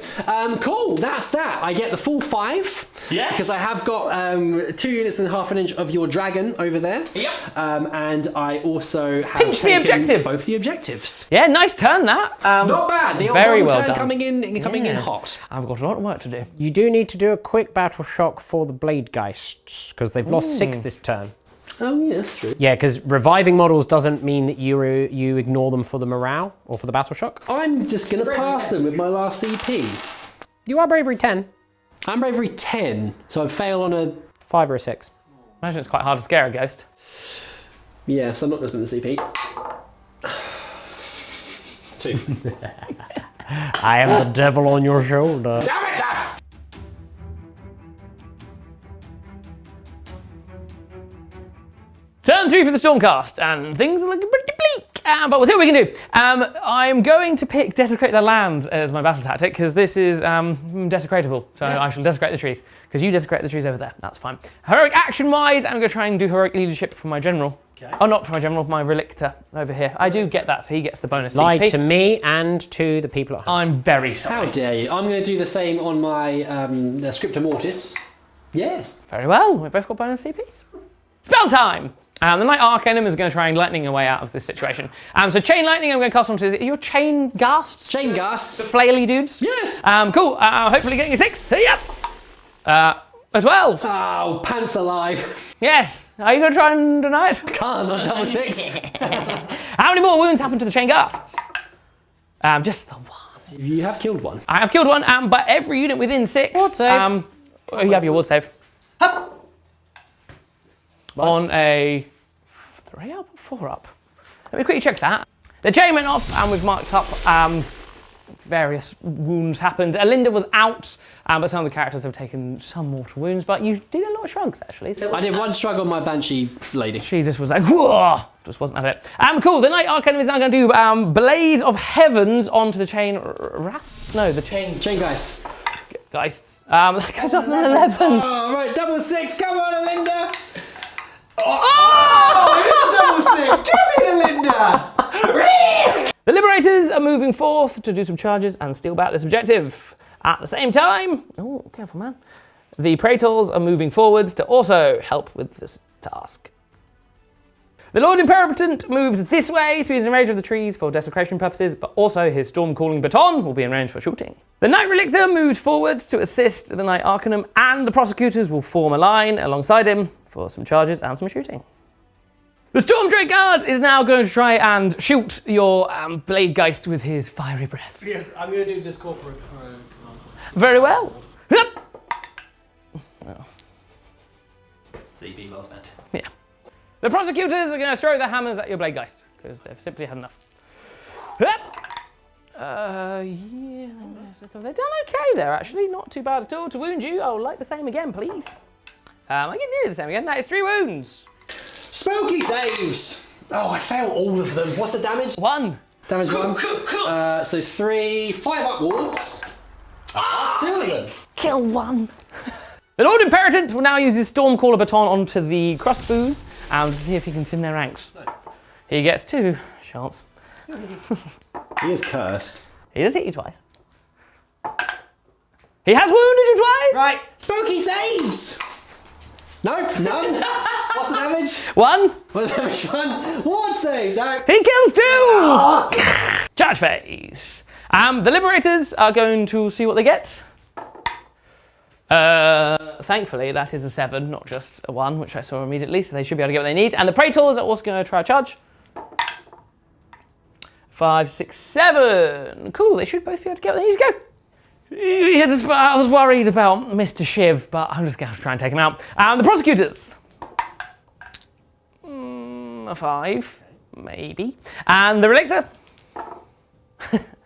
Cool, that's that. I get the full 5. Yes. Because I have got 2 units and half an inch of your dragon over there. Yep. And I also have Pinch the taken objective. both the objectives. Yeah, nice turn that. Not bad. The old very double well turn done. coming in hot. I've got a lot of work to do. You do need to do a quick battle shock for the Blade Geists, because they've lost 6 this turn. Oh, yeah, that's true. Yeah, because reviving models doesn't mean that you ignore them for the morale or for the battle shock. I'm just going to pass them with my last CP. You are bravery 10. I'm bravery 10, so I fail on a... 5 or a 6. Imagine it's quite hard to scare a ghost. Yeah, so I'm not going to spend the CP. 2. I am the devil on your shoulder. Damn it! Turn 3 for the Stormcast, and things are looking pretty bleak. But we'll see what we can do. I'm going to pick Desecrate the Lands as my battle tactic, because this is desecratable. So yes. I shall desecrate the trees, because you desecrate the trees over there. That's fine. Heroic action-wise, I'm going to try and do heroic leadership for my general. Okay. Oh, not for my general, my relictor over here. I do get that, so he gets the bonus Lied CP. to me and to the people at home. I'm very sorry. How dare you? I'm going to do the same on my Scriptor Mortis. Yes. Very well, we've both got bonus CPs. Spell time! The Night Arcanum is going to try and lightning a way out of this situation. So Chain Lightning, I'm going to cast onto your Chain Ghasts? Chain Ghasts. Flaily dudes? Yes. Cool, hopefully getting a 6. Yep. A 12. Oh, pants alive. Yes. Are you going to try and deny it? Can't on double 6. How many more wounds happen to the Chain Ghasts? Just the one. You have killed one. I have killed one, but every unit within 6. Ward save. You have your ward save. On a 3 up or 4 up? Let me quickly check that. The chain went off and we've marked up various wounds happened. Alinda was out, but some of the characters have taken some mortal wounds, but you did a lot of shrugs actually. So I did one shrug on my Banshee lady. she just was like, whoa, just wasn't having it. Cool, the Night Arcanum is now going to do Blaze of Heavens onto the chain Rasp? No, the chain Chain Geists. Geists. That goes off an 11. Oh, right, double 6. Come on, Alinda. Oh! Double 6. Come in, Alinda. The Liberators are moving forth to do some charges and steal back this objective. At the same time, oh, careful man, the Praetors are moving forwards to also help with this task. The Lord Imperator moves this way, so he's in range of the trees for desecration purposes, but also his Storm Calling Baton will be in range for shooting. The Night Relictor moves forward to assist the Night Arcanum, and the Prosecutors will form a line alongside him for some charges and some shooting. The Storm Drake Guard is now going to try and shoot your Blade Geist with his fiery breath. Yes, I'm going to do just corporate. Very well. CB well spent. Yeah. The Prosecutors are going to throw their hammers at your Blade Geist, because they've simply had enough. Yeah, they've done okay there, actually. Not too bad at all. To wound you, I would like the same again, please. I get nearly the same again. That is 3 wounds. Spooky saves. Oh, I failed all of them. What's the damage? 1. Damage 1. So 3, 5 upwards. That's 2 of them. Kill 1. The Lord Imperator will now use his Stormcaller Baton onto the crossbows to see if he can thin their ranks. He gets 2 shots. He is cursed. He does hit you twice. He has wounded you twice! Right, spooky saves! Nope, none. What's the damage? 1. What's the damage? 1. Ward save, no. He kills 2! Charge phase. The Liberators are going to see what they get. Thankfully, that is a 7, not just a 1, which I saw immediately, so they should be able to get what they need. And the Praetors are also going to try a charge. 5, 6, 7. Cool, they should both be able to get what they need to go. I was worried about Mr. Shiv, but I'm just going to try and take him out. The Prosecutors. A 5, maybe. And the Relictor.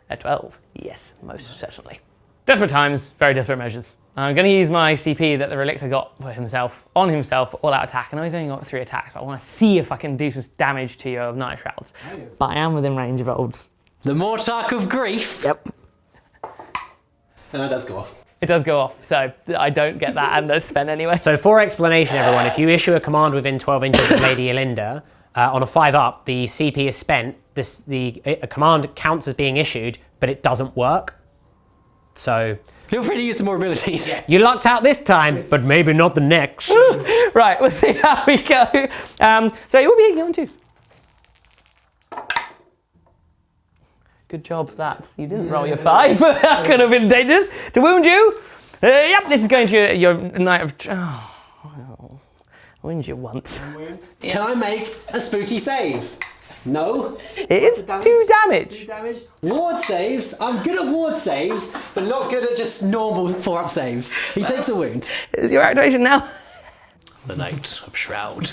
A 12. Yes, most certainly. Desperate times, very desperate measures. I'm going to use my CP that the Relictor got for himself, on himself, all out attack. I know he's only got 3 attacks, but I want to see if I can do some damage to your Night Shrouds. But I am within range of olds. The Mortarch of Grief. Yep. It does go off. It does go off, so I don't get that and those spent anyway. So for explanation, everyone, if you issue a command within 12 inches of Lady Alinda, on a 5 up, the CP is spent, a command counts as being issued, but it doesn't work. So Feel free to use some more abilities. Yeah. you lucked out this time, but maybe not the next. Right, we'll see how we go. So you'll be going 2. Good job that you didn't roll your 5. That could have been dangerous. To wound you. Yep, this is going to your Night of... Oh, wound you once. Can I make a spooky save? No. It is 2 damage. 2 damage. Ward saves. I'm good at ward saves, but not good at just normal 4-up saves. He takes a wound. Is your activation now? The Night of Shroud.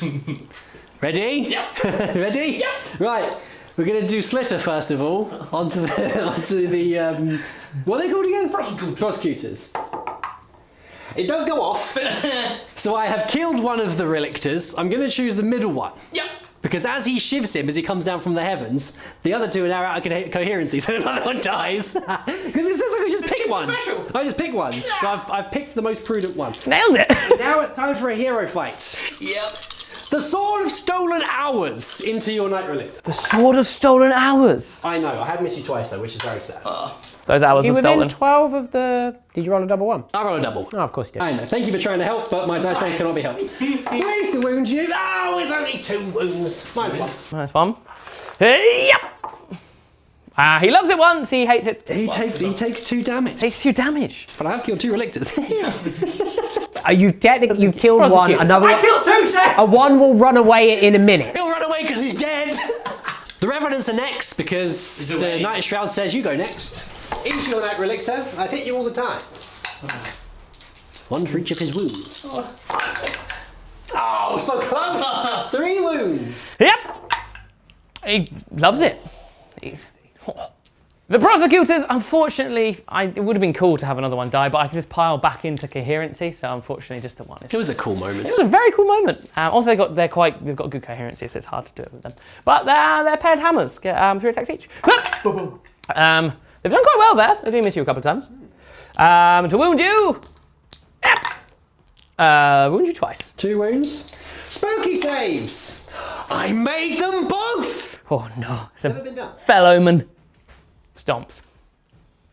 Ready? Yep. Ready? Yep. Right. We're going to do Slitter first of all, onto the what are they called again? Prosecutors. It does go off. So I have killed one of the Relictors. I'm going to choose the middle one. Yep. Because as he shivs him as he comes down from the heavens, the other 2 are now out of coherency, so another one dies. Because it says I can just pick one. special. I just pick one. So I've picked the most prudent one. Nailed it. Now it's time for a hero fight. Yep. The Sword of Stolen Hours into your Night Relictor. The Sword of Stolen Hours. I know, I have missed you twice though, which is very sad. Those hours You were within stolen. 12 of the... Did you roll a double one? I roll a double. Oh, of course you did. I know. Thank you for trying to help, but my dice rolls cannot be helped. Please to wound you. Oh, it's only 2 wounds. Mine's 1. Nice one. Yep. He loves it once, he hates it. He takes 2 damage. Takes 2 damage. But I have killed 2 Relictors. You've killed one. Prosecute. Another one. Killed 2, Chef! A one will run away in a minute. He'll run away because he's dead. The Revenants are next because the Night Shroud says you go next. Into your Night Relictor. I've hit you all the times. 1 for each of his wounds. Oh, so close! 3 wounds. Yep. He loves it. The prosecutors, unfortunately, it would have been cool to have another one die, but I can just pile back into coherency, so unfortunately just the one. It was a cool moment. It was a very cool moment. Also, they've got good coherency, so it's hard to do it with them. But they're paired hammers, get 3 attacks each. They've done quite well there. They do miss you a couple of times. To wound you. Wound you twice. 2 wounds. Spooky saves. I made them both. Oh no, it's Never been done. fellowman. Stomps.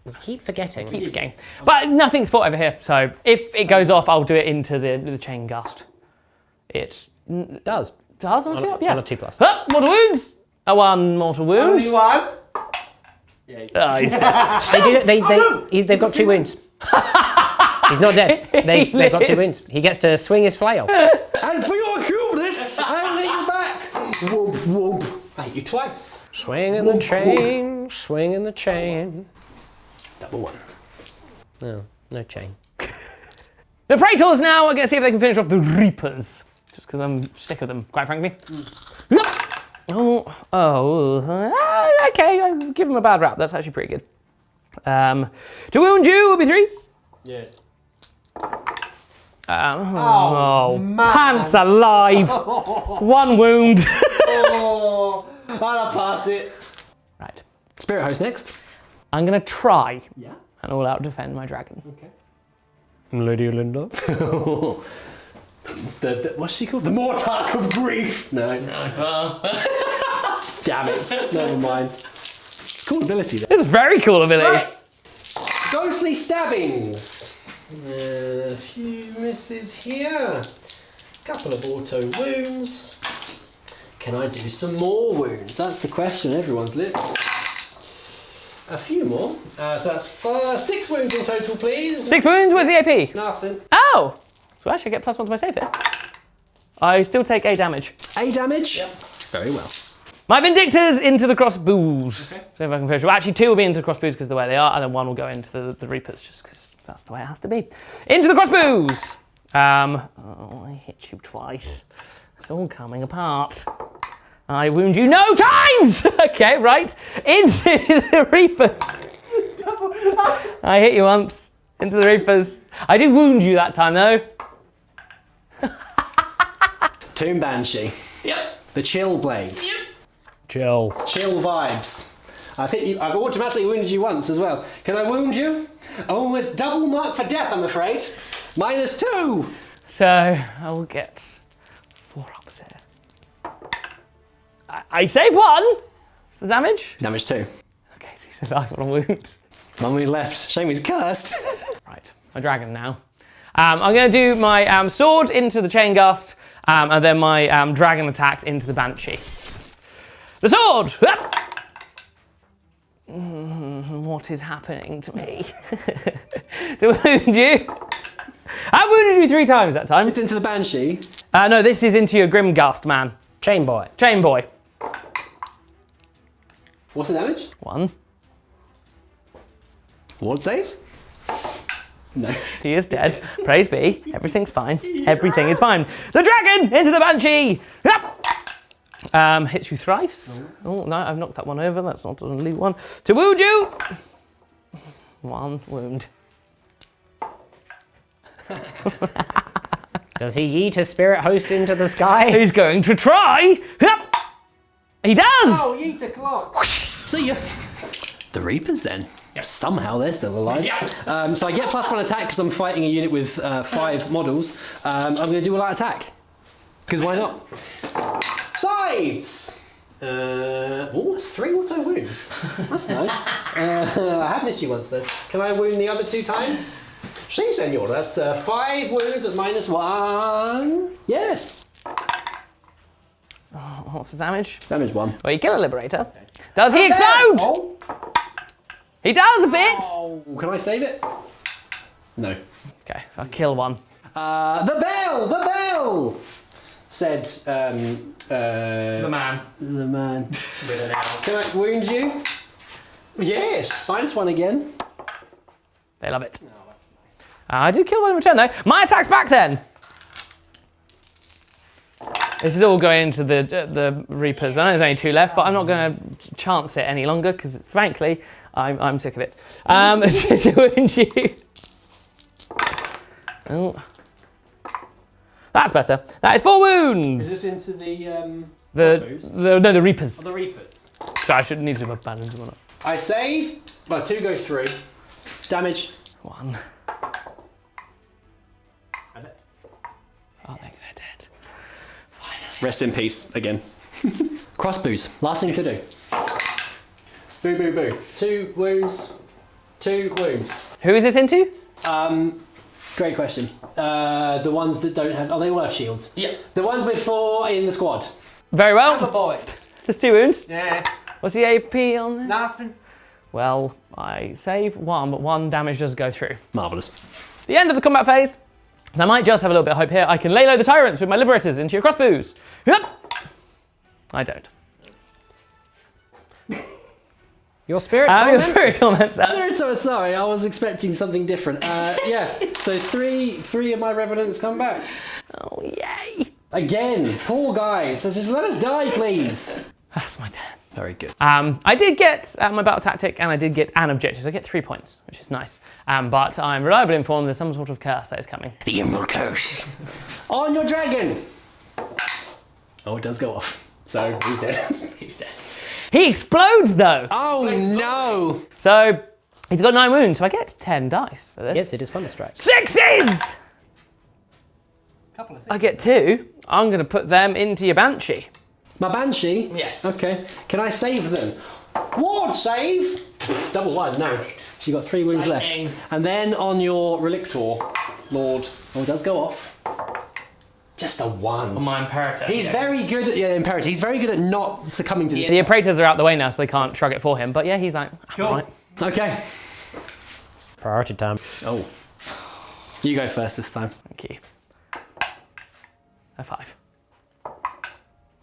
I keep forgetting. Keep forgetting. But nothing's fought over here, so if it goes off, I'll do it into the chain gust. It does. does on a, yeah. On a 2+. Mortal wounds. A 1 mortal wound. Only 1. They've got 2 wounds. He's not dead. They've got 2 wounds. He gets to swing his flail. And for your coolness, I'll let you back. Whoop, whoop. I hit you twice. Swing in the chain, swing in the chain. Double 1. No chain. The Praetors now are going to see if they can finish off the Reapers. Just because I'm sick of them, quite frankly. Okay, I'll give them a bad rap. That's actually pretty good. To wound you will be 3s. Yeah. Man. Pants alive. It's 1 wound. I'll pass it. Right. Spirit Host next. I'm going to try Yeah. and all out defend my dragon. Okay. Lady Linda. What's she called? The Mortark of Grief. No. Damn it. Never mind. Cool ability there. It's a very cool ability. Right. Ghostly stabbings. A few misses here. Couple of auto wounds. Can I do some more wounds? That's the question on everyone's lips. A few more. So that's 6 wounds in total, please. 6 wounds, where's the AP? Nothing. Oh! So actually I get +1 to my save hit. I still take A damage. A damage? Yep. Very well. My Vindictors into the crossbows. Okay. So if I can finish. Well, actually 2 will be into the crossbows because of the way they are, and then 1 will go into the Reapers just because that's the way it has to be. Into the crossbows! I hit you twice. It's all coming apart. I wound you no times! Okay, right. Into the Reapers. I hit you once. Into the Reapers. I did wound you that time though. Tomb Banshee. Yep. The Chill Blade. Chill. Chill vibes. I've automatically wounded you once as well. Can I wound you? Oh, it's double mark for death, I'm afraid. -2. So I will get 4 ups here. I save 1. What's the damage? Damage 2. Okay, so he's alive on a wound. 1 wound left. Shame he's cursed. Right, my dragon now. I'm going to do my sword into the chain gust, and then my dragon attacks into the banshee. The sword! What is happening to me? To wound you. I wounded you 3 times that time. It's into the Banshee. No, this is into your grim gust, man. Chain boy. Chain boy. What's the damage? 1. Ward save? No. He is dead. Praise be. Everything's fine. Everything is fine. The dragon into the banshee. Hits you thrice. Oh no, I've knocked that one over. That's not an elite one. To wound you. 1 wound. Does he yeet a spirit host into the sky? He's going to try. He does. Oh, yeet a clock. See ya. The Reapers then. Somehow they're still alive. So I get +1 attack because I'm fighting a unit with 5 models. I'm going to do a light attack. Because why not? Scythes! Oh, that's 3 auto wounds. That's nice. I have missed you once though. Can I wound the other 2 times? Si, senor. That's 5 wounds at -1. Yes. Oh, what's the damage? Damage 1. Well, you kill a Liberator. Does he explode? Oh. He does a bit. Oh, can I save it? No. Okay, so I'll kill one. The bell, said The man. the man. Can I wound you? Yes, -1 again. They love it. I did kill one in return though. My attack's back then. This is all going into the Reapers. I know there's only 2 left, but I'm not going to chance it any longer because, frankly, I'm sick of it. To wound you. Oh. That's better. That is 4 wounds. Is this into the the Reapers. the Reapers? So I should need to abandon them or not. I save. Well, 2 go through. Damage. 1. Oh, they're dead. Rest in peace again. Crossbows. Last thing to do. Boo, boo, boo. 2 wounds. 2 wounds. Who is this into? Great question. The ones that don't have... Oh, they all have shields. Yeah. The ones with 4 in the squad. Very well. Boy. Just 2 wounds. Yeah. What's the AP on this? Nothing. Well, I save 1, but 1 damage does go through. Marvellous. The end of the combat phase. I might just have a little bit of hope here. I can lay low the tyrants with my Liberators into your crossbows. Yep. I don't. Your spirit Your spirit torment. Sorry, I was expecting something different. Yeah, so 3 of my revenants come back. Oh, yay. Again, poor guys. So just let us die, please. That's my turn. Very good. I did get my battle tactic and I did get an objective, so I get 3 points, which is nice. But I'm reliably informed there's some sort of curse that is coming. The Emerald Curse. On your dragon. Oh, it does go off. So he's dead. He's dead. He explodes though! Oh no! So he's got 9 wounds, so I get 10 dice for this. Yes, it is fun to strike. 6s! I get 2. I'm going to put them into your Banshee. My Banshee? Yes. Okay. Can I save them? Ward save! Double 1, no. So you've got 3 wounds left. And then on your Relictor, Lord. Oh, it does go off. Just a 1. On my Imperator. He's very good at Imperator. He's very good at not succumbing to the... The Imperators are out the way now, so they can't shrug it for him. But yeah, he's like, cool. Right. Okay. Priority time. Oh. You go first this time. Thank you. A 5.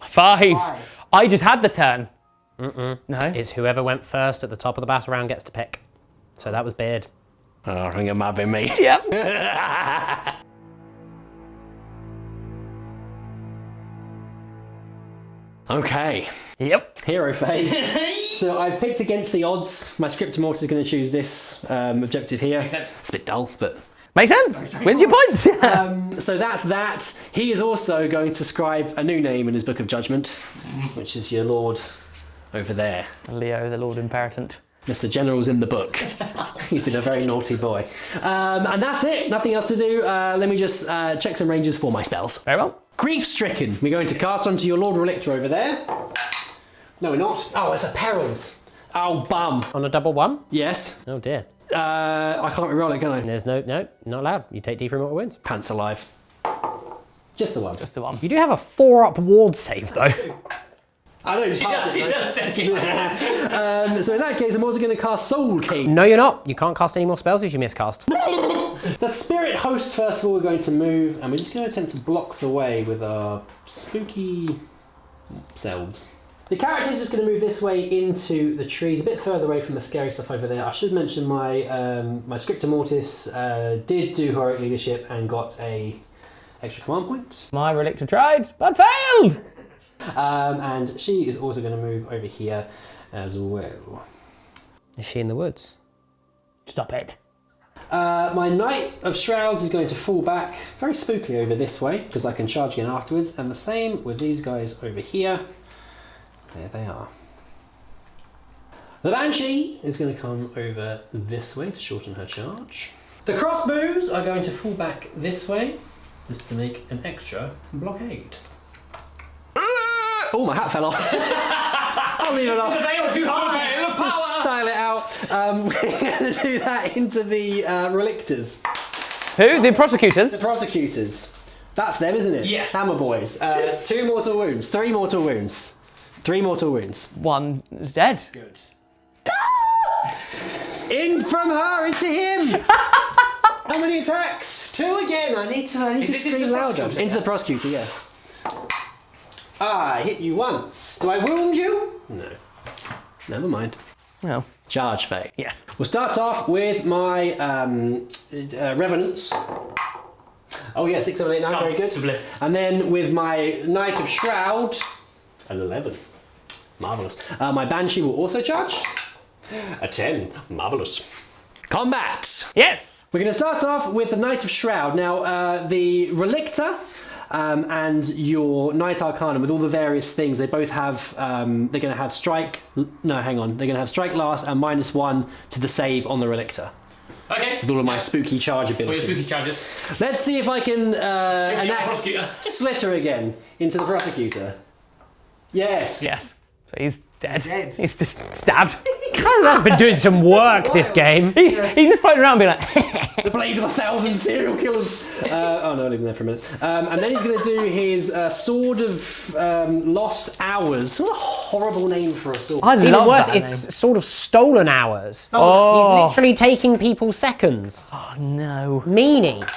5. I just had the turn. No. It's whoever went first at the top of the battle round gets to pick. So that was Beard. Oh, I think it might have been me. Yep. Okay. Yep. Hero phase. So I've picked against the odds. My Scriptum Mortis is going to choose this objective here. Makes sense. It's a bit dull, but... Makes sense. Wins your points. So that's that. He is also going to scribe a new name in his Book of Judgment, which is your lord over there. Leo, the Lord Imperatant. Mr. General's in the book. He's been a very naughty boy. And that's it. Nothing else to do. Let me just check some ranges for my spells. Very well. Grief-stricken. We're going to cast onto your Lord Relictor over there. No, we're not. Oh, it's a Perils. Oh, bum. On a double 1? Yes. Oh dear. I can't reroll it, can I? There's no, not allowed. You take D for mortal wounds. Pants alive. Just the one. Just the one. You do have a 4-up ward save though. I know. He does take it. So in that case, I'm also going to cast Soul King. No, you're not. You can't cast any more spells if you miscast. The Spirit Host, first of all, we're going to move, and we're just going to attempt to block the way with our spooky selves. The character's just going to move this way into the trees, a bit further away from the scary stuff over there. I should mention my my Scriptum Mortis did do heroic leadership and got a extra command point. My Relictor tried, but failed! And she is also going to move over here as well. Is she in the woods? Stop it. My Knight of Shrouds is going to fall back very spooky over this way because I can charge again afterwards, and the same with these guys over here. There they are. The Banshee is going to come over this way to shorten her charge. The crossbows are going to fall back this way just to make an extra blockade. Oh, my hat fell off. I'll leave it off. They are too high. Just style it out. We're going to do that into the relictors. Who? The prosecutors? The prosecutors. That's them, isn't it? Yes. Hammer boys. 2 mortal wounds. 3 mortal wounds. 3 mortal wounds. One is dead. Good. In from her into him. How many attacks? 2 again. I need to scream louder. Into the prosecutor, yes. I hit you once. Do I wound you? No. Never mind. No. Charge phase. Yes. We'll start off with my revenants. Oh yeah, 6, 7, 8, 9, very good. And then with my Knight of Shroud, an 11. Marvellous. My Banshee will also charge. A 10. Marvellous. Combat! Yes! We're going to start off with the Knight of Shroud. Now, the Relictor and your Knight Arcana, with all the various things, they both have, they're going to have strike, no, hang on, they're going to have strike last and -1 to the save on the Relictor. Okay. With all of my spooky charge abilities. Spooky charges. Let's see if I can enact Slitter again into the Prosecutor. Yes. Yes. So he's dead. He's just stabbed. That's been doing some work this game. He's just floating around being like, The blade of 1,000 serial killers. Oh no, I'll leave him there for a minute. And then he's going to do his Sword of Lost Hours. What a horrible name for a sword. I Even love worse, that it's name. sort of stolen hours. Oh. He's literally taking people's seconds. Oh no. Meanie.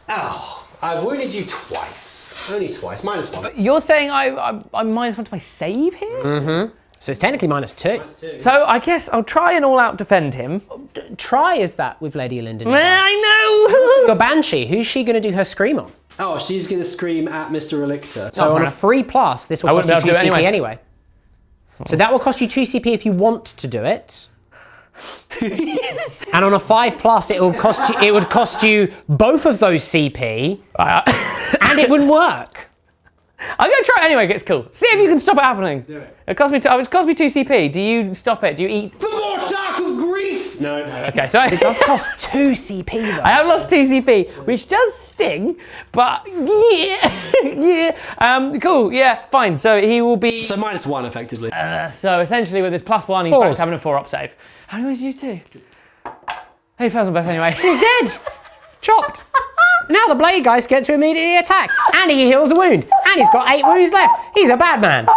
Oh, I've wounded you twice. Only twice. -1. You're saying I'm -1 to my save here? Mm-hmm. So it's technically -2. So I guess I'll try and all-out defend him. Try is that with Lady Linden. I know! Your Banshee, who's she going to do her scream on? Oh, she's going to scream at Mr. Relictor. So on a 3+, this will cost you 2 CP anyway. So that will cost you 2 CP if you want to do it. And on a 5+, it would cost you both of those CP, and it wouldn't work. I'm going to try it anyway, it's cool. See if you can stop it happening. Do it. It cost me 2 CP. Do you stop it? Do you eat? For more dark of grief! No. Okay, so It does cost 2 CP though. I have lost 2 CP, which does sting, but yeah. Cool, yeah, fine. So he will be... So -1 effectively. So essentially with his +1, he's back to having a 4-up save. How many wounds did you do? He fails on both anyway. He's dead! Chopped! Now the Blade Geist gets to immediately attack, and he heals a wound, and he's got 8 wounds left. He's a bad man.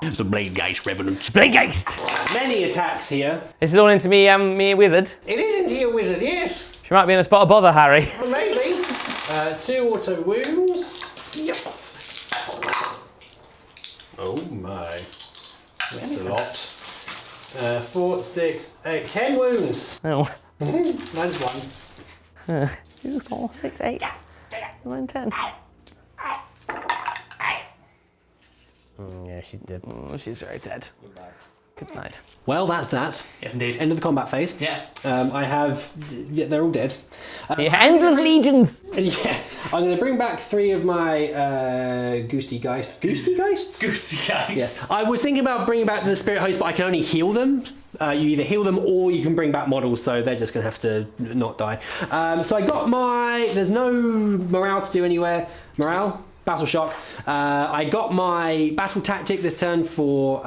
The Blade Geist Revenant. Blade Geist! Many attacks here. This is all into me, me wizard. It is into your wizard, yes. She might be in a spot of bother, Harry. Well, maybe. 2 auto wounds. Yep. Oh my. That's a lot. 4, 6, 8, 10 wounds. Oh. -1. 2, 4, 6, 8, 9, 10. Yeah, she's dead. Oh, she's very dead. Good night. Well, that's that. Yes, indeed. End of the combat phase. Yes. I have... Yeah, they're all dead. Endless legions. Yeah. I'm going to bring back 3 of my Goosty Geists. Goosty Geists? Goosey guys. Yes. I was thinking about bringing back the Spirit Host, but I can only heal them. You either heal them or you can bring back models, so they're just going to have to not die. So I got my... There's no morale to do anywhere. Morale? Battle Shock. I got my Battle Tactic this turn for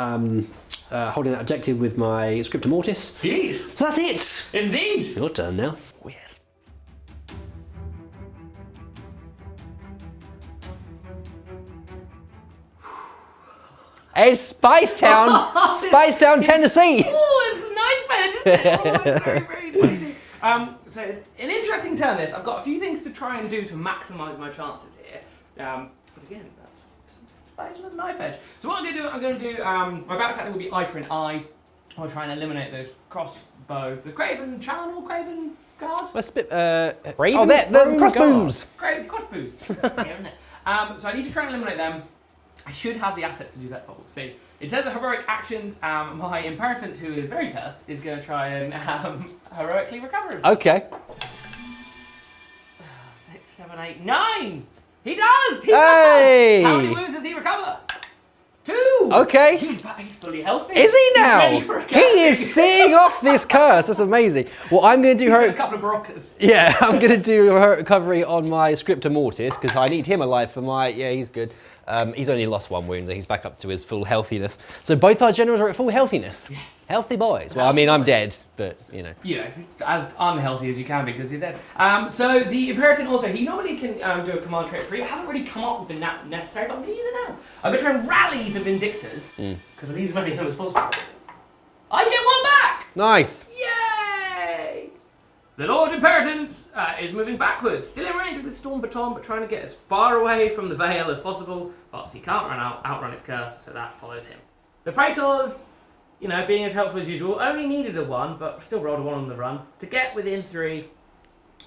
holding that objective with my Scriptum Mortis. Yes. So that's it. Indeed. Your turn now. Oh, yes. It's Spice Town. Spice Town, Tennessee. Oh, it's a nightmare. Oh, it's very, very spicy. So it's an interesting turn, this. I've got a few things to try and do to maximise my chances here. But again, that's spice with a knife edge. So what I'm going to do, my battle tactic will be eye for an eye. I'll try and eliminate those crossbow. The Craven Channel, Craven Guard? Raven the crossbows. Craven Crossbows. That's here, isn't it? So I need to try and eliminate them. I should have the assets to do that, but we'll see. In terms of heroic actions, my Imperatant, who is very cursed, is going to try and heroically recover him. Okay. 6, 7, 8, 9! He does! He Hey! does! How many wounds does he recover? 2! Okay. He's fully healthy. Is he He's now? ready for a He cursing. is seeing off this curse. That's amazing. Well, I'm going to do He's got a her. couple of Baroccas. Yeah, I'm going to do her recovery on my Scriptum Mortis because I need him alive for my. Yeah, he's good. He's only lost 1 wound, so he's back up to his full healthiness. So both our generals are at full healthiness. Yes. Healthy boys. Well, I mean, I'm dead, but you know. You know, as unhealthy as you can be because you're dead. So the Imperator also, he normally can do a command trait free. It hasn't really come up with the necessary, but I'm going to use it now. I'm going to try and rally the Vindictors because I need as many of them as possible. I get 1 back! Nice. Yay! The Lord Imperator is moving backwards, still in range with his Storm Baton, but trying to get as far away from the Veil as possible. But he can't outrun its curse, so that follows him. The Praetors, you know, being as helpful as usual, only needed a 1, but still rolled a 1 on the run to get within 3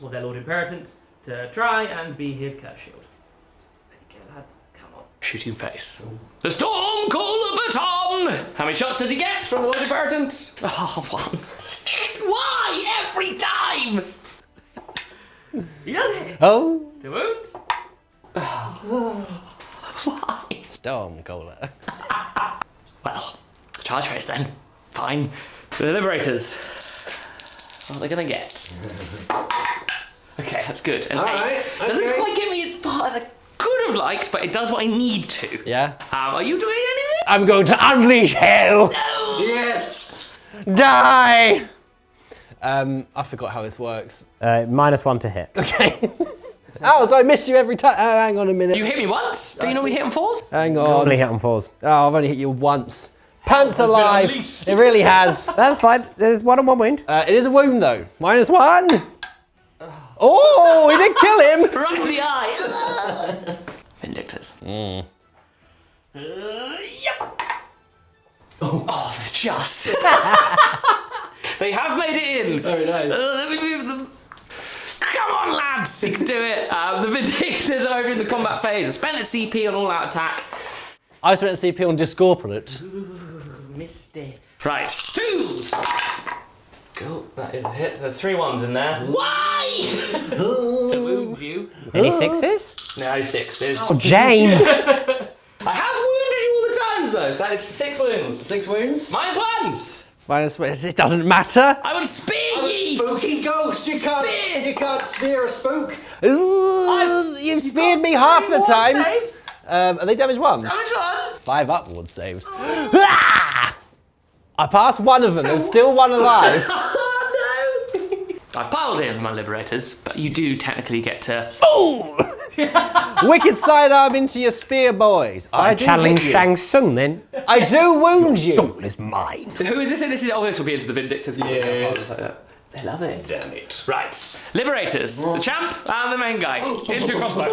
of their Lord Imperator to try and be his curse shield. There you go, lads. Come on. Shooting face. The Storm Caller Baton! How many shots does he get from the Lord Imperator? Oh, 1. Why every time? He does hit. Oh. 2 wounds. Why? Storm Cola. Well, charge face then. Fine. The Liberators. What are they gonna get? Okay, that's good. An 8. Alright, Doesn't okay. quite get me as far as I could have liked, but it does what I need to. Yeah. Are you doing anything? I'm going to unleash hell. No! Yes. Die. I forgot how this works. -1 to hit. Okay. Oh, so I missed you every time. Oh, hang on a minute. You hit me once? Do you normally hit on 4s? Hang on. Normally hit on 4s. Oh, I've only hit you once. Pants alive. unleashed. It really has. That's fine. There's 1 on 1 wound. It is a wound though. -1. Oh, we did kill him. Right in the eye. Vindictors. Yep. Oh, just. They have made it in. Very nice. Let me move them. Come on, lads. You can do it. The Vindictors are over in the combat phase. I spent a CP on all-out attack. I spent a CP on Discorporate. Misty. Right. 2s. Cool. That is a hit. There's 3 1s in there. Why? To wound you. Any 6s? No, 6s. Oh, James! I have wounded you all the times though, so that is 6 wounds. 6 wounds. -1! It doesn't matter. I would spear ye! Spooky ghost. You can't spear a spook. Ooh, you've speared me half the time. Are they damage 1? Damage 1! 5 upward saves. Ah! I passed 1 of them. There's still 1 alive. Oh no! I've piled in my Liberators, but you do technically get to. Fool! Wicked sidearm into your spear, boys. I do Channeling hit you. Shang Tsung then. I do wound you. Soul is mine. Who is this? This will be into the Vindictors. Yes. They love it. Damn it. Right. Liberators. The champ and the main guy. Into crossbow.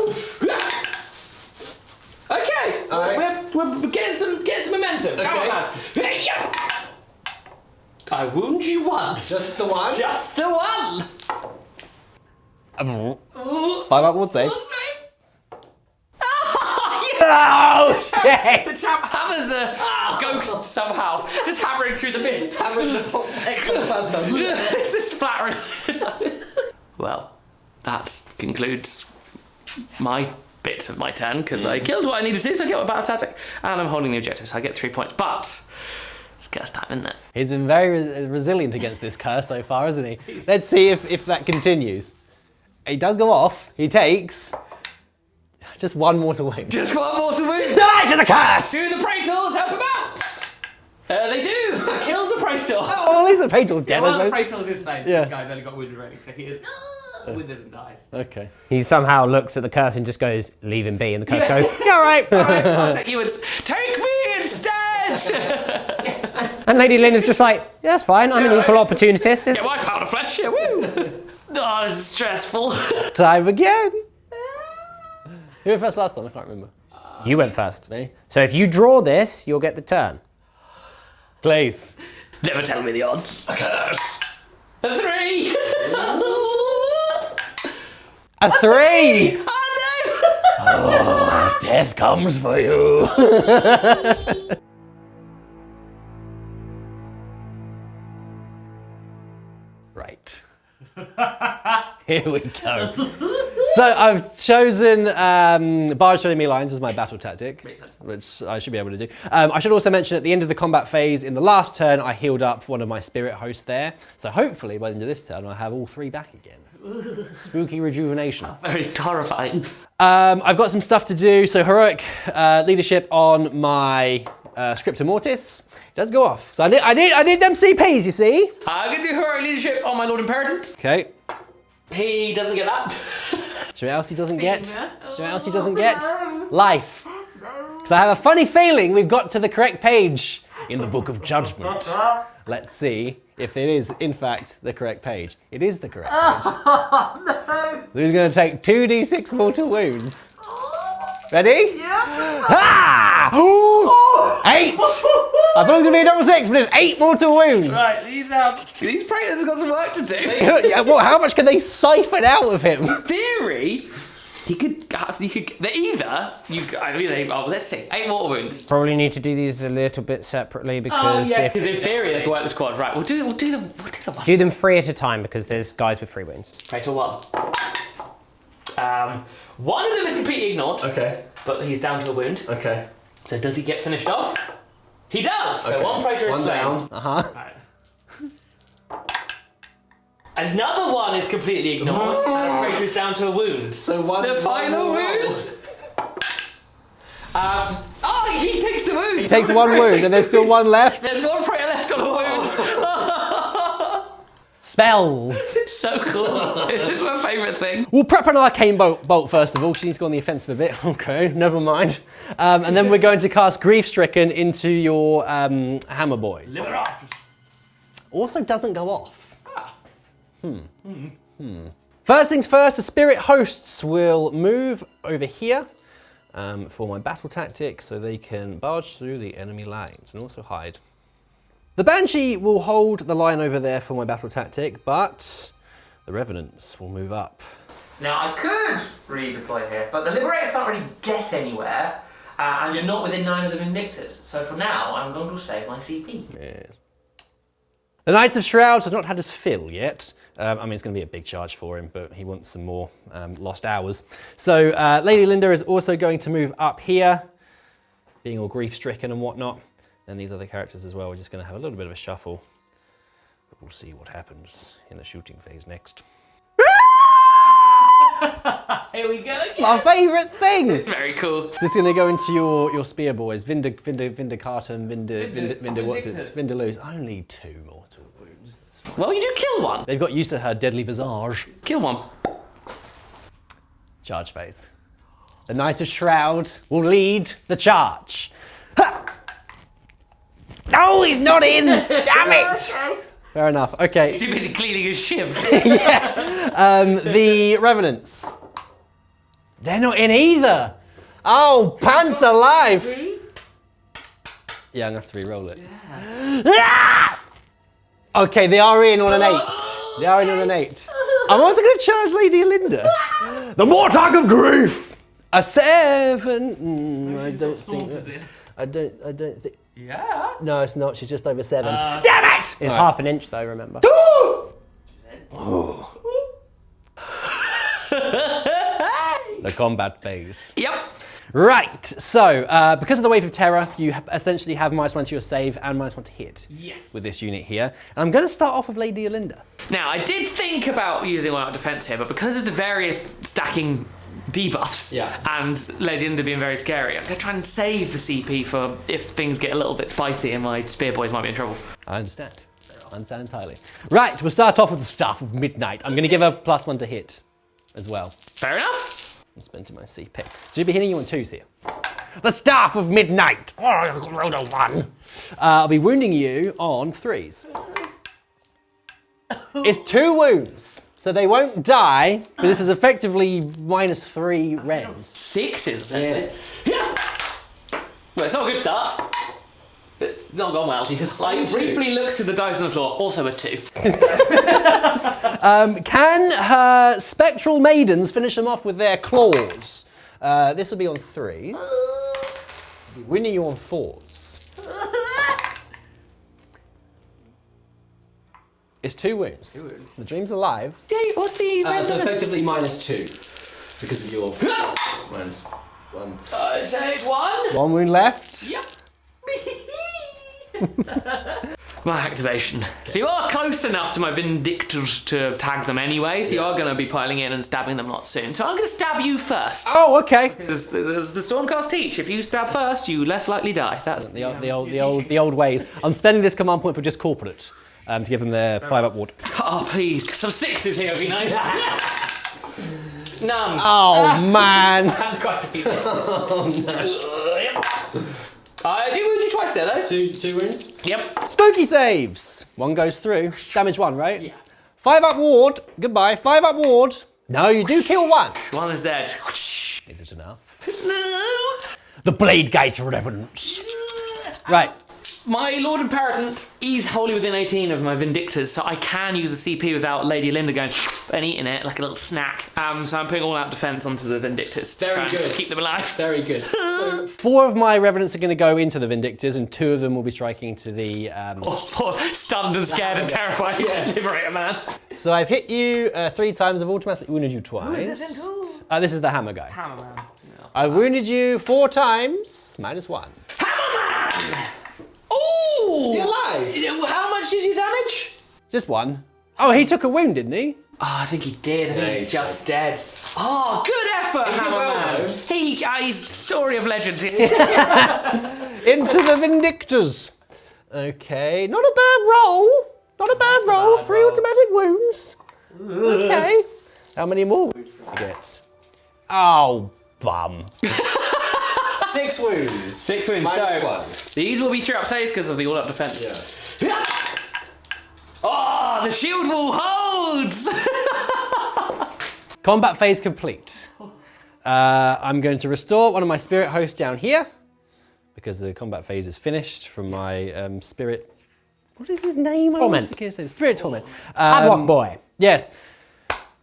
Okay. Alright. We're getting some momentum. Come on, lads. I wound you once. Just the 1. Just the 1. 5 upward save. Oh, shit! The champ hammers a ghost somehow, just hammering through the mist. Hammering the ectoplasm. It's just splattering. Well, that concludes my bit of my turn, because I killed what I needed to do, so I get my battle tactic, and I'm holding the objective, so I get 3 points. But it's curse time, isn't it? He's been very resilient against this curse so far, hasn't he? Let's see if that continues. He does go off. He takes just 1 mortal wound. Just 1 more to win. Die to the curse! Do the Praetors help him out? They do. So it kills the Praetor. Oh, well, at least the Praetor's dead, I One of the suppose. Praetors is slain. Yeah. This guy's only got wounded already, so he is withers and dies. Okay. He somehow looks at the curse and just goes, leave him be. And the curse goes, yeah, all right. I'll take you and take me instead. And Lady Lynn is just like, yeah, that's fine. I'm an equal opportunist. Get my pound of flesh here. Woo. Oh, this is stressful. Time again. Who went first last time? I can't remember. You went first. Me? So if you draw this, you'll get the turn. Please. Never tell me the odds. A 3. A 3! Oh no! Death comes for you. Right. Here we go. So I've chosen barge through enemy lines as my battle tactic, Makes sense. which I should be able to do. I should also mention at the end of the combat phase, in the last turn, I healed up one of my spirit hosts there. So hopefully by the end of this turn, I'll have all 3 back again. Spooky rejuvenation. Very horrifying. I've got some stuff to do. So heroic leadership on my Scriptor Mortis. It does go off. So I need them CPs, you see. I'm going to do heroic leadership on my Lord Imperator. Okay. He doesn't get that. Do you know what else he doesn't get? Do you know what else he doesn't get? Life. Because I have a funny feeling we've got to the correct page in the Book of Judgment. Let's see if it is, in fact, the correct page. It is the correct page. Oh, no. Who's going to take 2d6 mortal wounds? Ready? Yeah. Ah! Oh. 8! I thought it was going to be a double 6, but it's 8 mortal wounds. Right, these Praetors have got some work to do. Yeah, well, how much can they siphon out of him? In theory, let's see, 8 mortal wounds. Probably need to do these a little bit separately because Because in theory, they can work the squad. Right, we'll do the one. do them 3 at a time because there's guys with 3 wounds. Praetor 1. One of them is completely ignored. Okay. But he's down to a wound. Okay. So does he get finished off? He does! So Okay. one Praetor is One slain. down. Uh-huh. Right. Another one is completely ignored, and a Praetor is down to a wound. So The final wound? He takes the wound! He takes one wound and there's still one left. There's one Praetor left on a wound! Spells. It's so cool. It's my favourite thing. We'll prep an arcane bolt first of all. She needs to go on the offensive a bit. Okay, never mind. And then we're going to cast Grief Stricken into your hammer boys. Also doesn't go off. First things first, the spirit hosts will move over here for my battle tactic so they can barge through the enemy lines and also hide. The Banshee will hold the line over there for my battle tactic, but the Revenants will move up. Now, I could redeploy here, but the Liberators can't really get anywhere, and you're not within 9 of the Vindictors. So for now, I'm going to save my CP. Yeah. The Knights of Shrouds has not had his fill yet. I mean, it's going to be a big charge for him, but he wants some more lost hours. So Lady Linda is also going to move up here, being all grief-stricken and whatnot. And these other characters as well, we're just going to have a little bit of a shuffle. But we'll see what happens in the shooting phase next. Here we go again. My favourite thing! It's very cool. This is going to go into your spear boys. Vindicatum, what's it? Vindaloo's. Only 2 mortal wounds. Well, you do kill one. They've got used to her deadly visage. Kill one. Charge phase. The Knight of Shroud will lead the charge. Ha! No, he's not in! Damn it! Fair enough. Okay. He's too busy cleaning his shiv. The Revenants. They're not in either. Oh, pants alive! Yeah, I'm gonna have to re-roll it. Yeah. Okay, they are in on an 8. They are in on an 8. I'm also gonna charge Lady Linda. The Mortag of Grief! A 7. I don't think that's... I don't think... Yeah. No, it's not. She's just over 7. Damn it! It's half an inch though, remember. The combat phase. Yep. Right, so because of the Wave of Terror, you essentially have -1 to your save and -1 to hit. Yes. With this unit here. And I'm going to start off with Lady Olinda. Now, I did think about using one out defense here, but because of the various stacking debuffs and Lady Linda being very scary, I'm going to try and save the CP for if things get a little bit spicy and my spear boys might be in trouble. I understand. I understand entirely. Right, we'll start off with the Staff of Midnight. I'm going to give her +1 to hit as well. Fair enough. I'm spending my CP. So you'll be hitting you on 2s here. The Staff of Midnight. Oh, I rolled a 1. I'll be wounding you on 3s. It's 2 wounds. So they won't die, but this is effectively -3 rends. 6s, essentially. Yeah. Well, it's not a good start. It's not gone well. I briefly looked at the dice on the floor, also a 2. Can her Spectral Maidens finish them off with their claws? This will be on 3s. I'll be winning you on 4s. It's 2 wounds. The dream's alive. Yeah, what's the So effectively -2. because of your -1. I saved one. One wound left. Yep. My activation. So you are close enough to my Vindictors to tag them anyway, so you are going to be piling in and stabbing them lot soon. So I'm going to stab you first. Oh, okay. Because the Stormcast teach, if you stab first, you less likely die. That's The old ways. I'm spending this command point for just corporates to give them their 5-up ward. Oh, please. Some 6s here would be nice. None. Oh, man. And quite a few misses. I do wound you twice there, though. Two wounds? Yep. Spooky saves. One goes through. Damage 1, right? Yeah. 5-up ward. Goodbye. 5-up ward. No, you do kill one. One is dead. Is it enough? No. The Blade Gate Reverence. Right. My Lord Imperatant is wholly within 18 of my Vindictors, so I can use a CP without Lady Linda going and eating it like a little snack. So I'm putting all out defense onto the Vindictors to try and keep them alive. Very good. So, 4 of my Revenants are going to go into the Vindictors, and 2 of them will be striking into the... Stunned and scared and terrified. Liberator man. So I've hit you 3 times. I've automatically wounded you twice. This is the Hammer guy. Hammer man. I wounded you 4 times. -1. Hammer man! Ooh! is he alive? How much is your damage? Just 1. Oh, he took a wound, didn't he? Oh, I think he did. I think Yeah, he's he's just dead. Oh, good effort, Is he Hammer well, man. though? He's story of legend. Into the Vindictors. Okay, not a bad roll. Not a bad roll. 3 automatic wounds. Okay. How many more wounds do I get? Oh, bum. 6 wounds. 6 wounds. -1. These will be 3-up saves because of the all-up defense. Yeah. Oh, the shield wall holds! Combat phase complete. I'm going to restore one of my spirit hosts down here because the combat phase is finished from my spirit. What is his name? Torment. Spirit Torment. Padlock boy. Yes.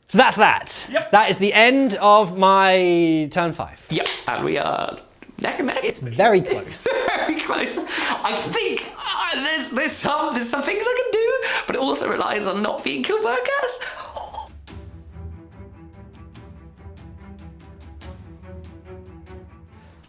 So that's that. Yep. That is the end of my turn 5. Yep, and we are neck and neck. It's very close. Very close. I think there's some things I can do, but it also relies on not being killed by a gas.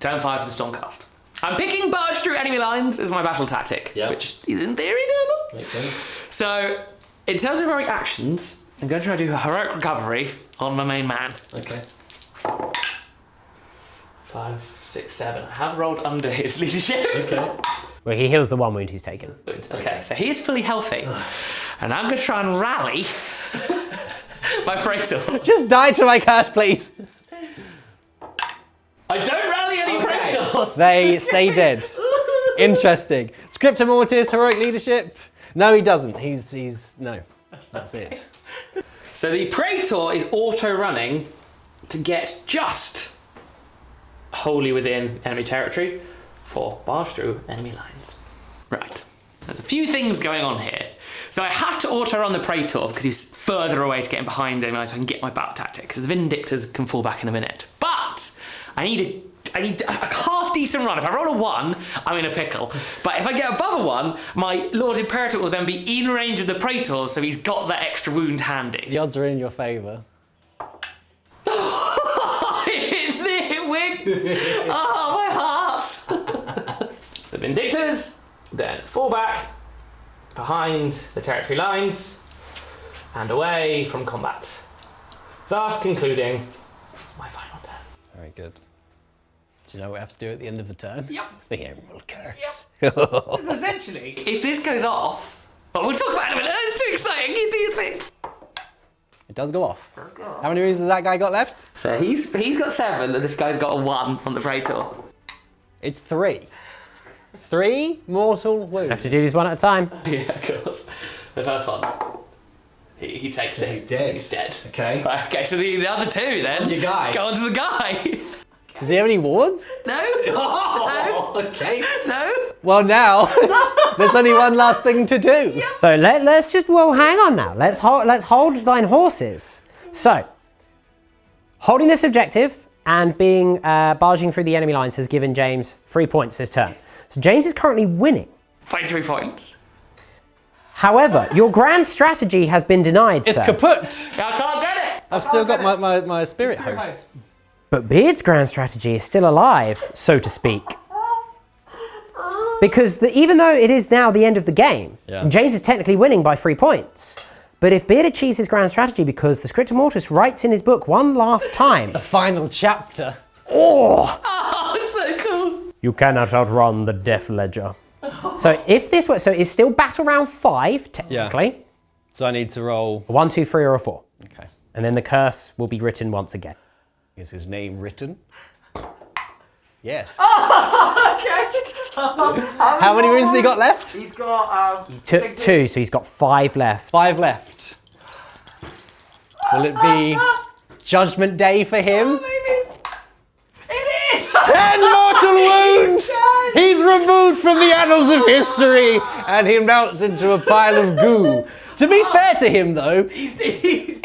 Turn 5 for the Stormcast. I'm picking barge through enemy lines as my battle tactic, Yeah. which is in theory doable. Makes sense. So, in terms of heroic actions, I'm going to try to do a heroic recovery on my main man. Okay. 5, 6, 7. I have rolled under his leadership. Okay. Well, he heals the 1 wound he's taken. Okay, so he's fully healthy. And I'm going to try and rally my Praetor. Just die to my curse, please. I don't rally any Praetors! They stay dead. Interesting. Scriptum Mortis, heroic leadership. No, he doesn't. He's no. That's it. So the Praetor is auto-running to get just wholly within enemy territory for barge through enemy lines. Right. There's a few things going on here. So I have to auto-run the Praetor because he's further away to get in behind him so I can get my battle tactic because the Vindictors can fall back in a minute. But I need a half-decent run. If I roll a 1, I'm in a pickle. But if I get above a 1, my Lord Imperator will then be in range of the Praetor, so he's got that extra wound handy. The odds are in your favour. It winked! Oh, my heart! The Vindictors then fall back behind the territory lines and away from combat, thus concluding my final turn. Very good. Do you know what we have to do at the end of the turn? Yep. The Emerald Curse. So essentially, if this goes off, but we'll talk about it in a minute. It's too exciting. What do you think? It does go off. How many wounds has that guy got left? So he's got 7, and this guy's got a 1 on the Praetor. It's 3. 3 mortal wounds. Have to do these one at a time. Yeah, of course. The first one, he takes it. He's dead. He's dead. Okay. Right, okay, so the other 2 then. On your guy. Go on to the guy. Does he have any wards? No. Oh, okay. No. Well, now there's only one last thing to do. So let's just, well, hang on now. Let's hold thine horses. So, holding this objective and being barging through the enemy lines has given James 3 points this turn. So James is currently winning. 23 points. However, your grand strategy has been denied, It's sir. kaput. I can't get it. I've still got my spirit host. But Beard's grand strategy is still alive, so to speak. Because even though it is now the end of the game, James is technically winning by 3 points. But if Beard achieves his grand strategy because the Scriptor Mortis writes in his book one last time... The final chapter. Oh, so cool. You cannot outrun the Death Ledger. So if this works, so it's still battle round 5, technically. So I need to roll... A 1, 2, 3 or a 4. Okay. And then the curse will be written once again. Is his name written? Yes. Okay. How many wounds has he got left? He's got... Took 2, so he's got 5 left. 5 left. Will it be Judgment Day for him? Maybe. It is! 10 mortal wounds! He's removed from the annals of history and he melts into a pile of goo. To be fair to him though, he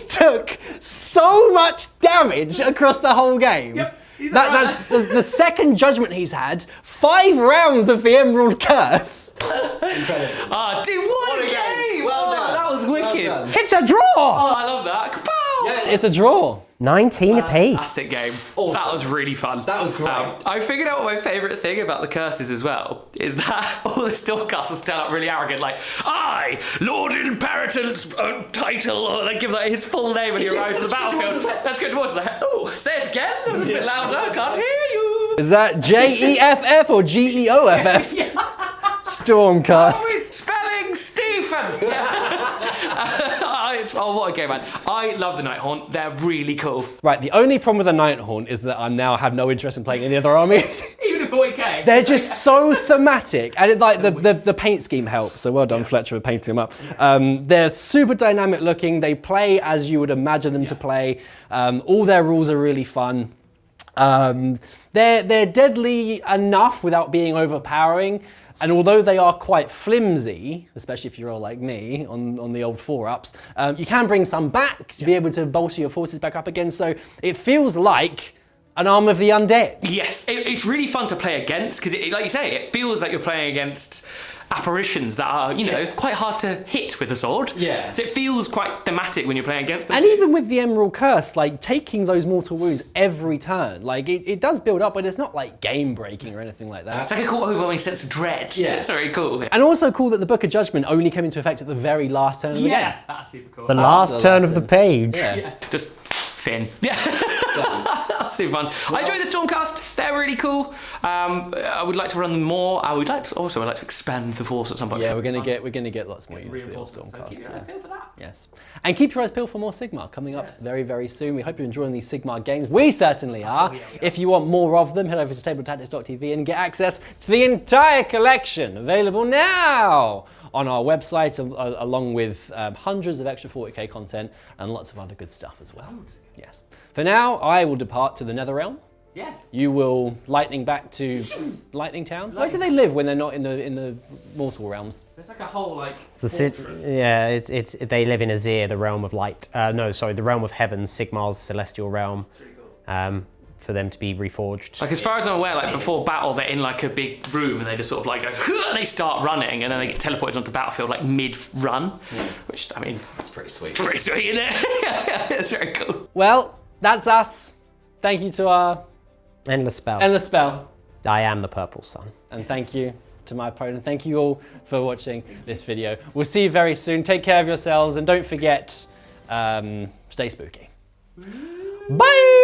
took so much damage across the whole game. Yep, That's the second judgment he's had. 5 rounds of the Emerald Curse. Ah, dude, what a game! Well done. That was wicked. It's a draw! Oh, I love that. Kapow! Yeah, It's a draw. 19 apiece. Fantastic game. That was really fun. That was great. I figured out what my favourite thing about the curses as well is that all the Stormcasters stand up really arrogant, like, I, Lord Imperitant's title, or they give like his full name when he arrives at the battlefield. That's good voice. Like, oh, say it again, a little bit louder, I can't hear you. Is that Jeff or Geoff? Stormcast. Oh, it's spelling Stephen. Oh, what a game, man. I love the Nighthaunt. They're really cool. Right, the only problem with the Nighthaunt is that I now have no interest in playing any other army. Even if 40k. They're just so thematic, and the paint scheme helps. So well done, Fletcher, for painting them up. They're super dynamic looking. They play as you would imagine them to play. All their rules are really fun. They're deadly enough without being overpowering. And although they are quite flimsy, especially if you're all like me on the old 4-ups, you can bring some back to be able to bolster your forces back up again. So it feels like an arm of the undead. Yes, it's really fun to play against because, like you say, it feels like you're playing against apparitions that are, quite hard to hit with a sword. Yeah. So it feels quite thematic when you're playing against them. And even with the Emerald Curse, like taking those mortal wounds every turn, like it does build up, but it's not like game breaking or anything like that. It's like a cool overwhelming sense of dread. Yeah. It's very cool. And also cool that the Book of Judgment only came into effect at the very last turn of the game. That's super cool. The last turn of the page. Yeah. Just Finn. Yeah. Super fun. I enjoy the Stormcast. They're really cool. I would like to run them more. I would like to expand the force at some point. Yeah, we're gonna get lots more units for the old Reinforcements, so Stormcast. keep your eyes peeled for that. Yes. And keep your eyes peeled for more Sigmar coming up very, very soon. We hope you're enjoying these Sigmar games. We certainly are. If you want more of them, head over to tabletactics.tv and get access to the entire collection available now on our website, along with hundreds of extra 40k content and lots of other good stuff as well. Yes. For now, I will depart to the Netherrealm. Yes. You will lightning back to Lightning Town. Where do they live when they're not in the mortal realms? There's like a whole It's they live in Azir, the realm of light. The realm of heaven, Sigmar's celestial realm. For them to be reforged. Like as far as I'm aware, like before battle, they're in like a big room and they just sort of like go, and they start running, and then they get teleported onto the battlefield like mid-run, which I mean, That's pretty sweet. pretty sweet, isn't it? It's very cool. Well, that's us. Thank you to our Endless spell. Endless Spell. I am the purple sun. And thank you to my opponent. Thank you all for watching this video. We'll see you very soon. Take care of yourselves and don't forget, stay spooky. Bye!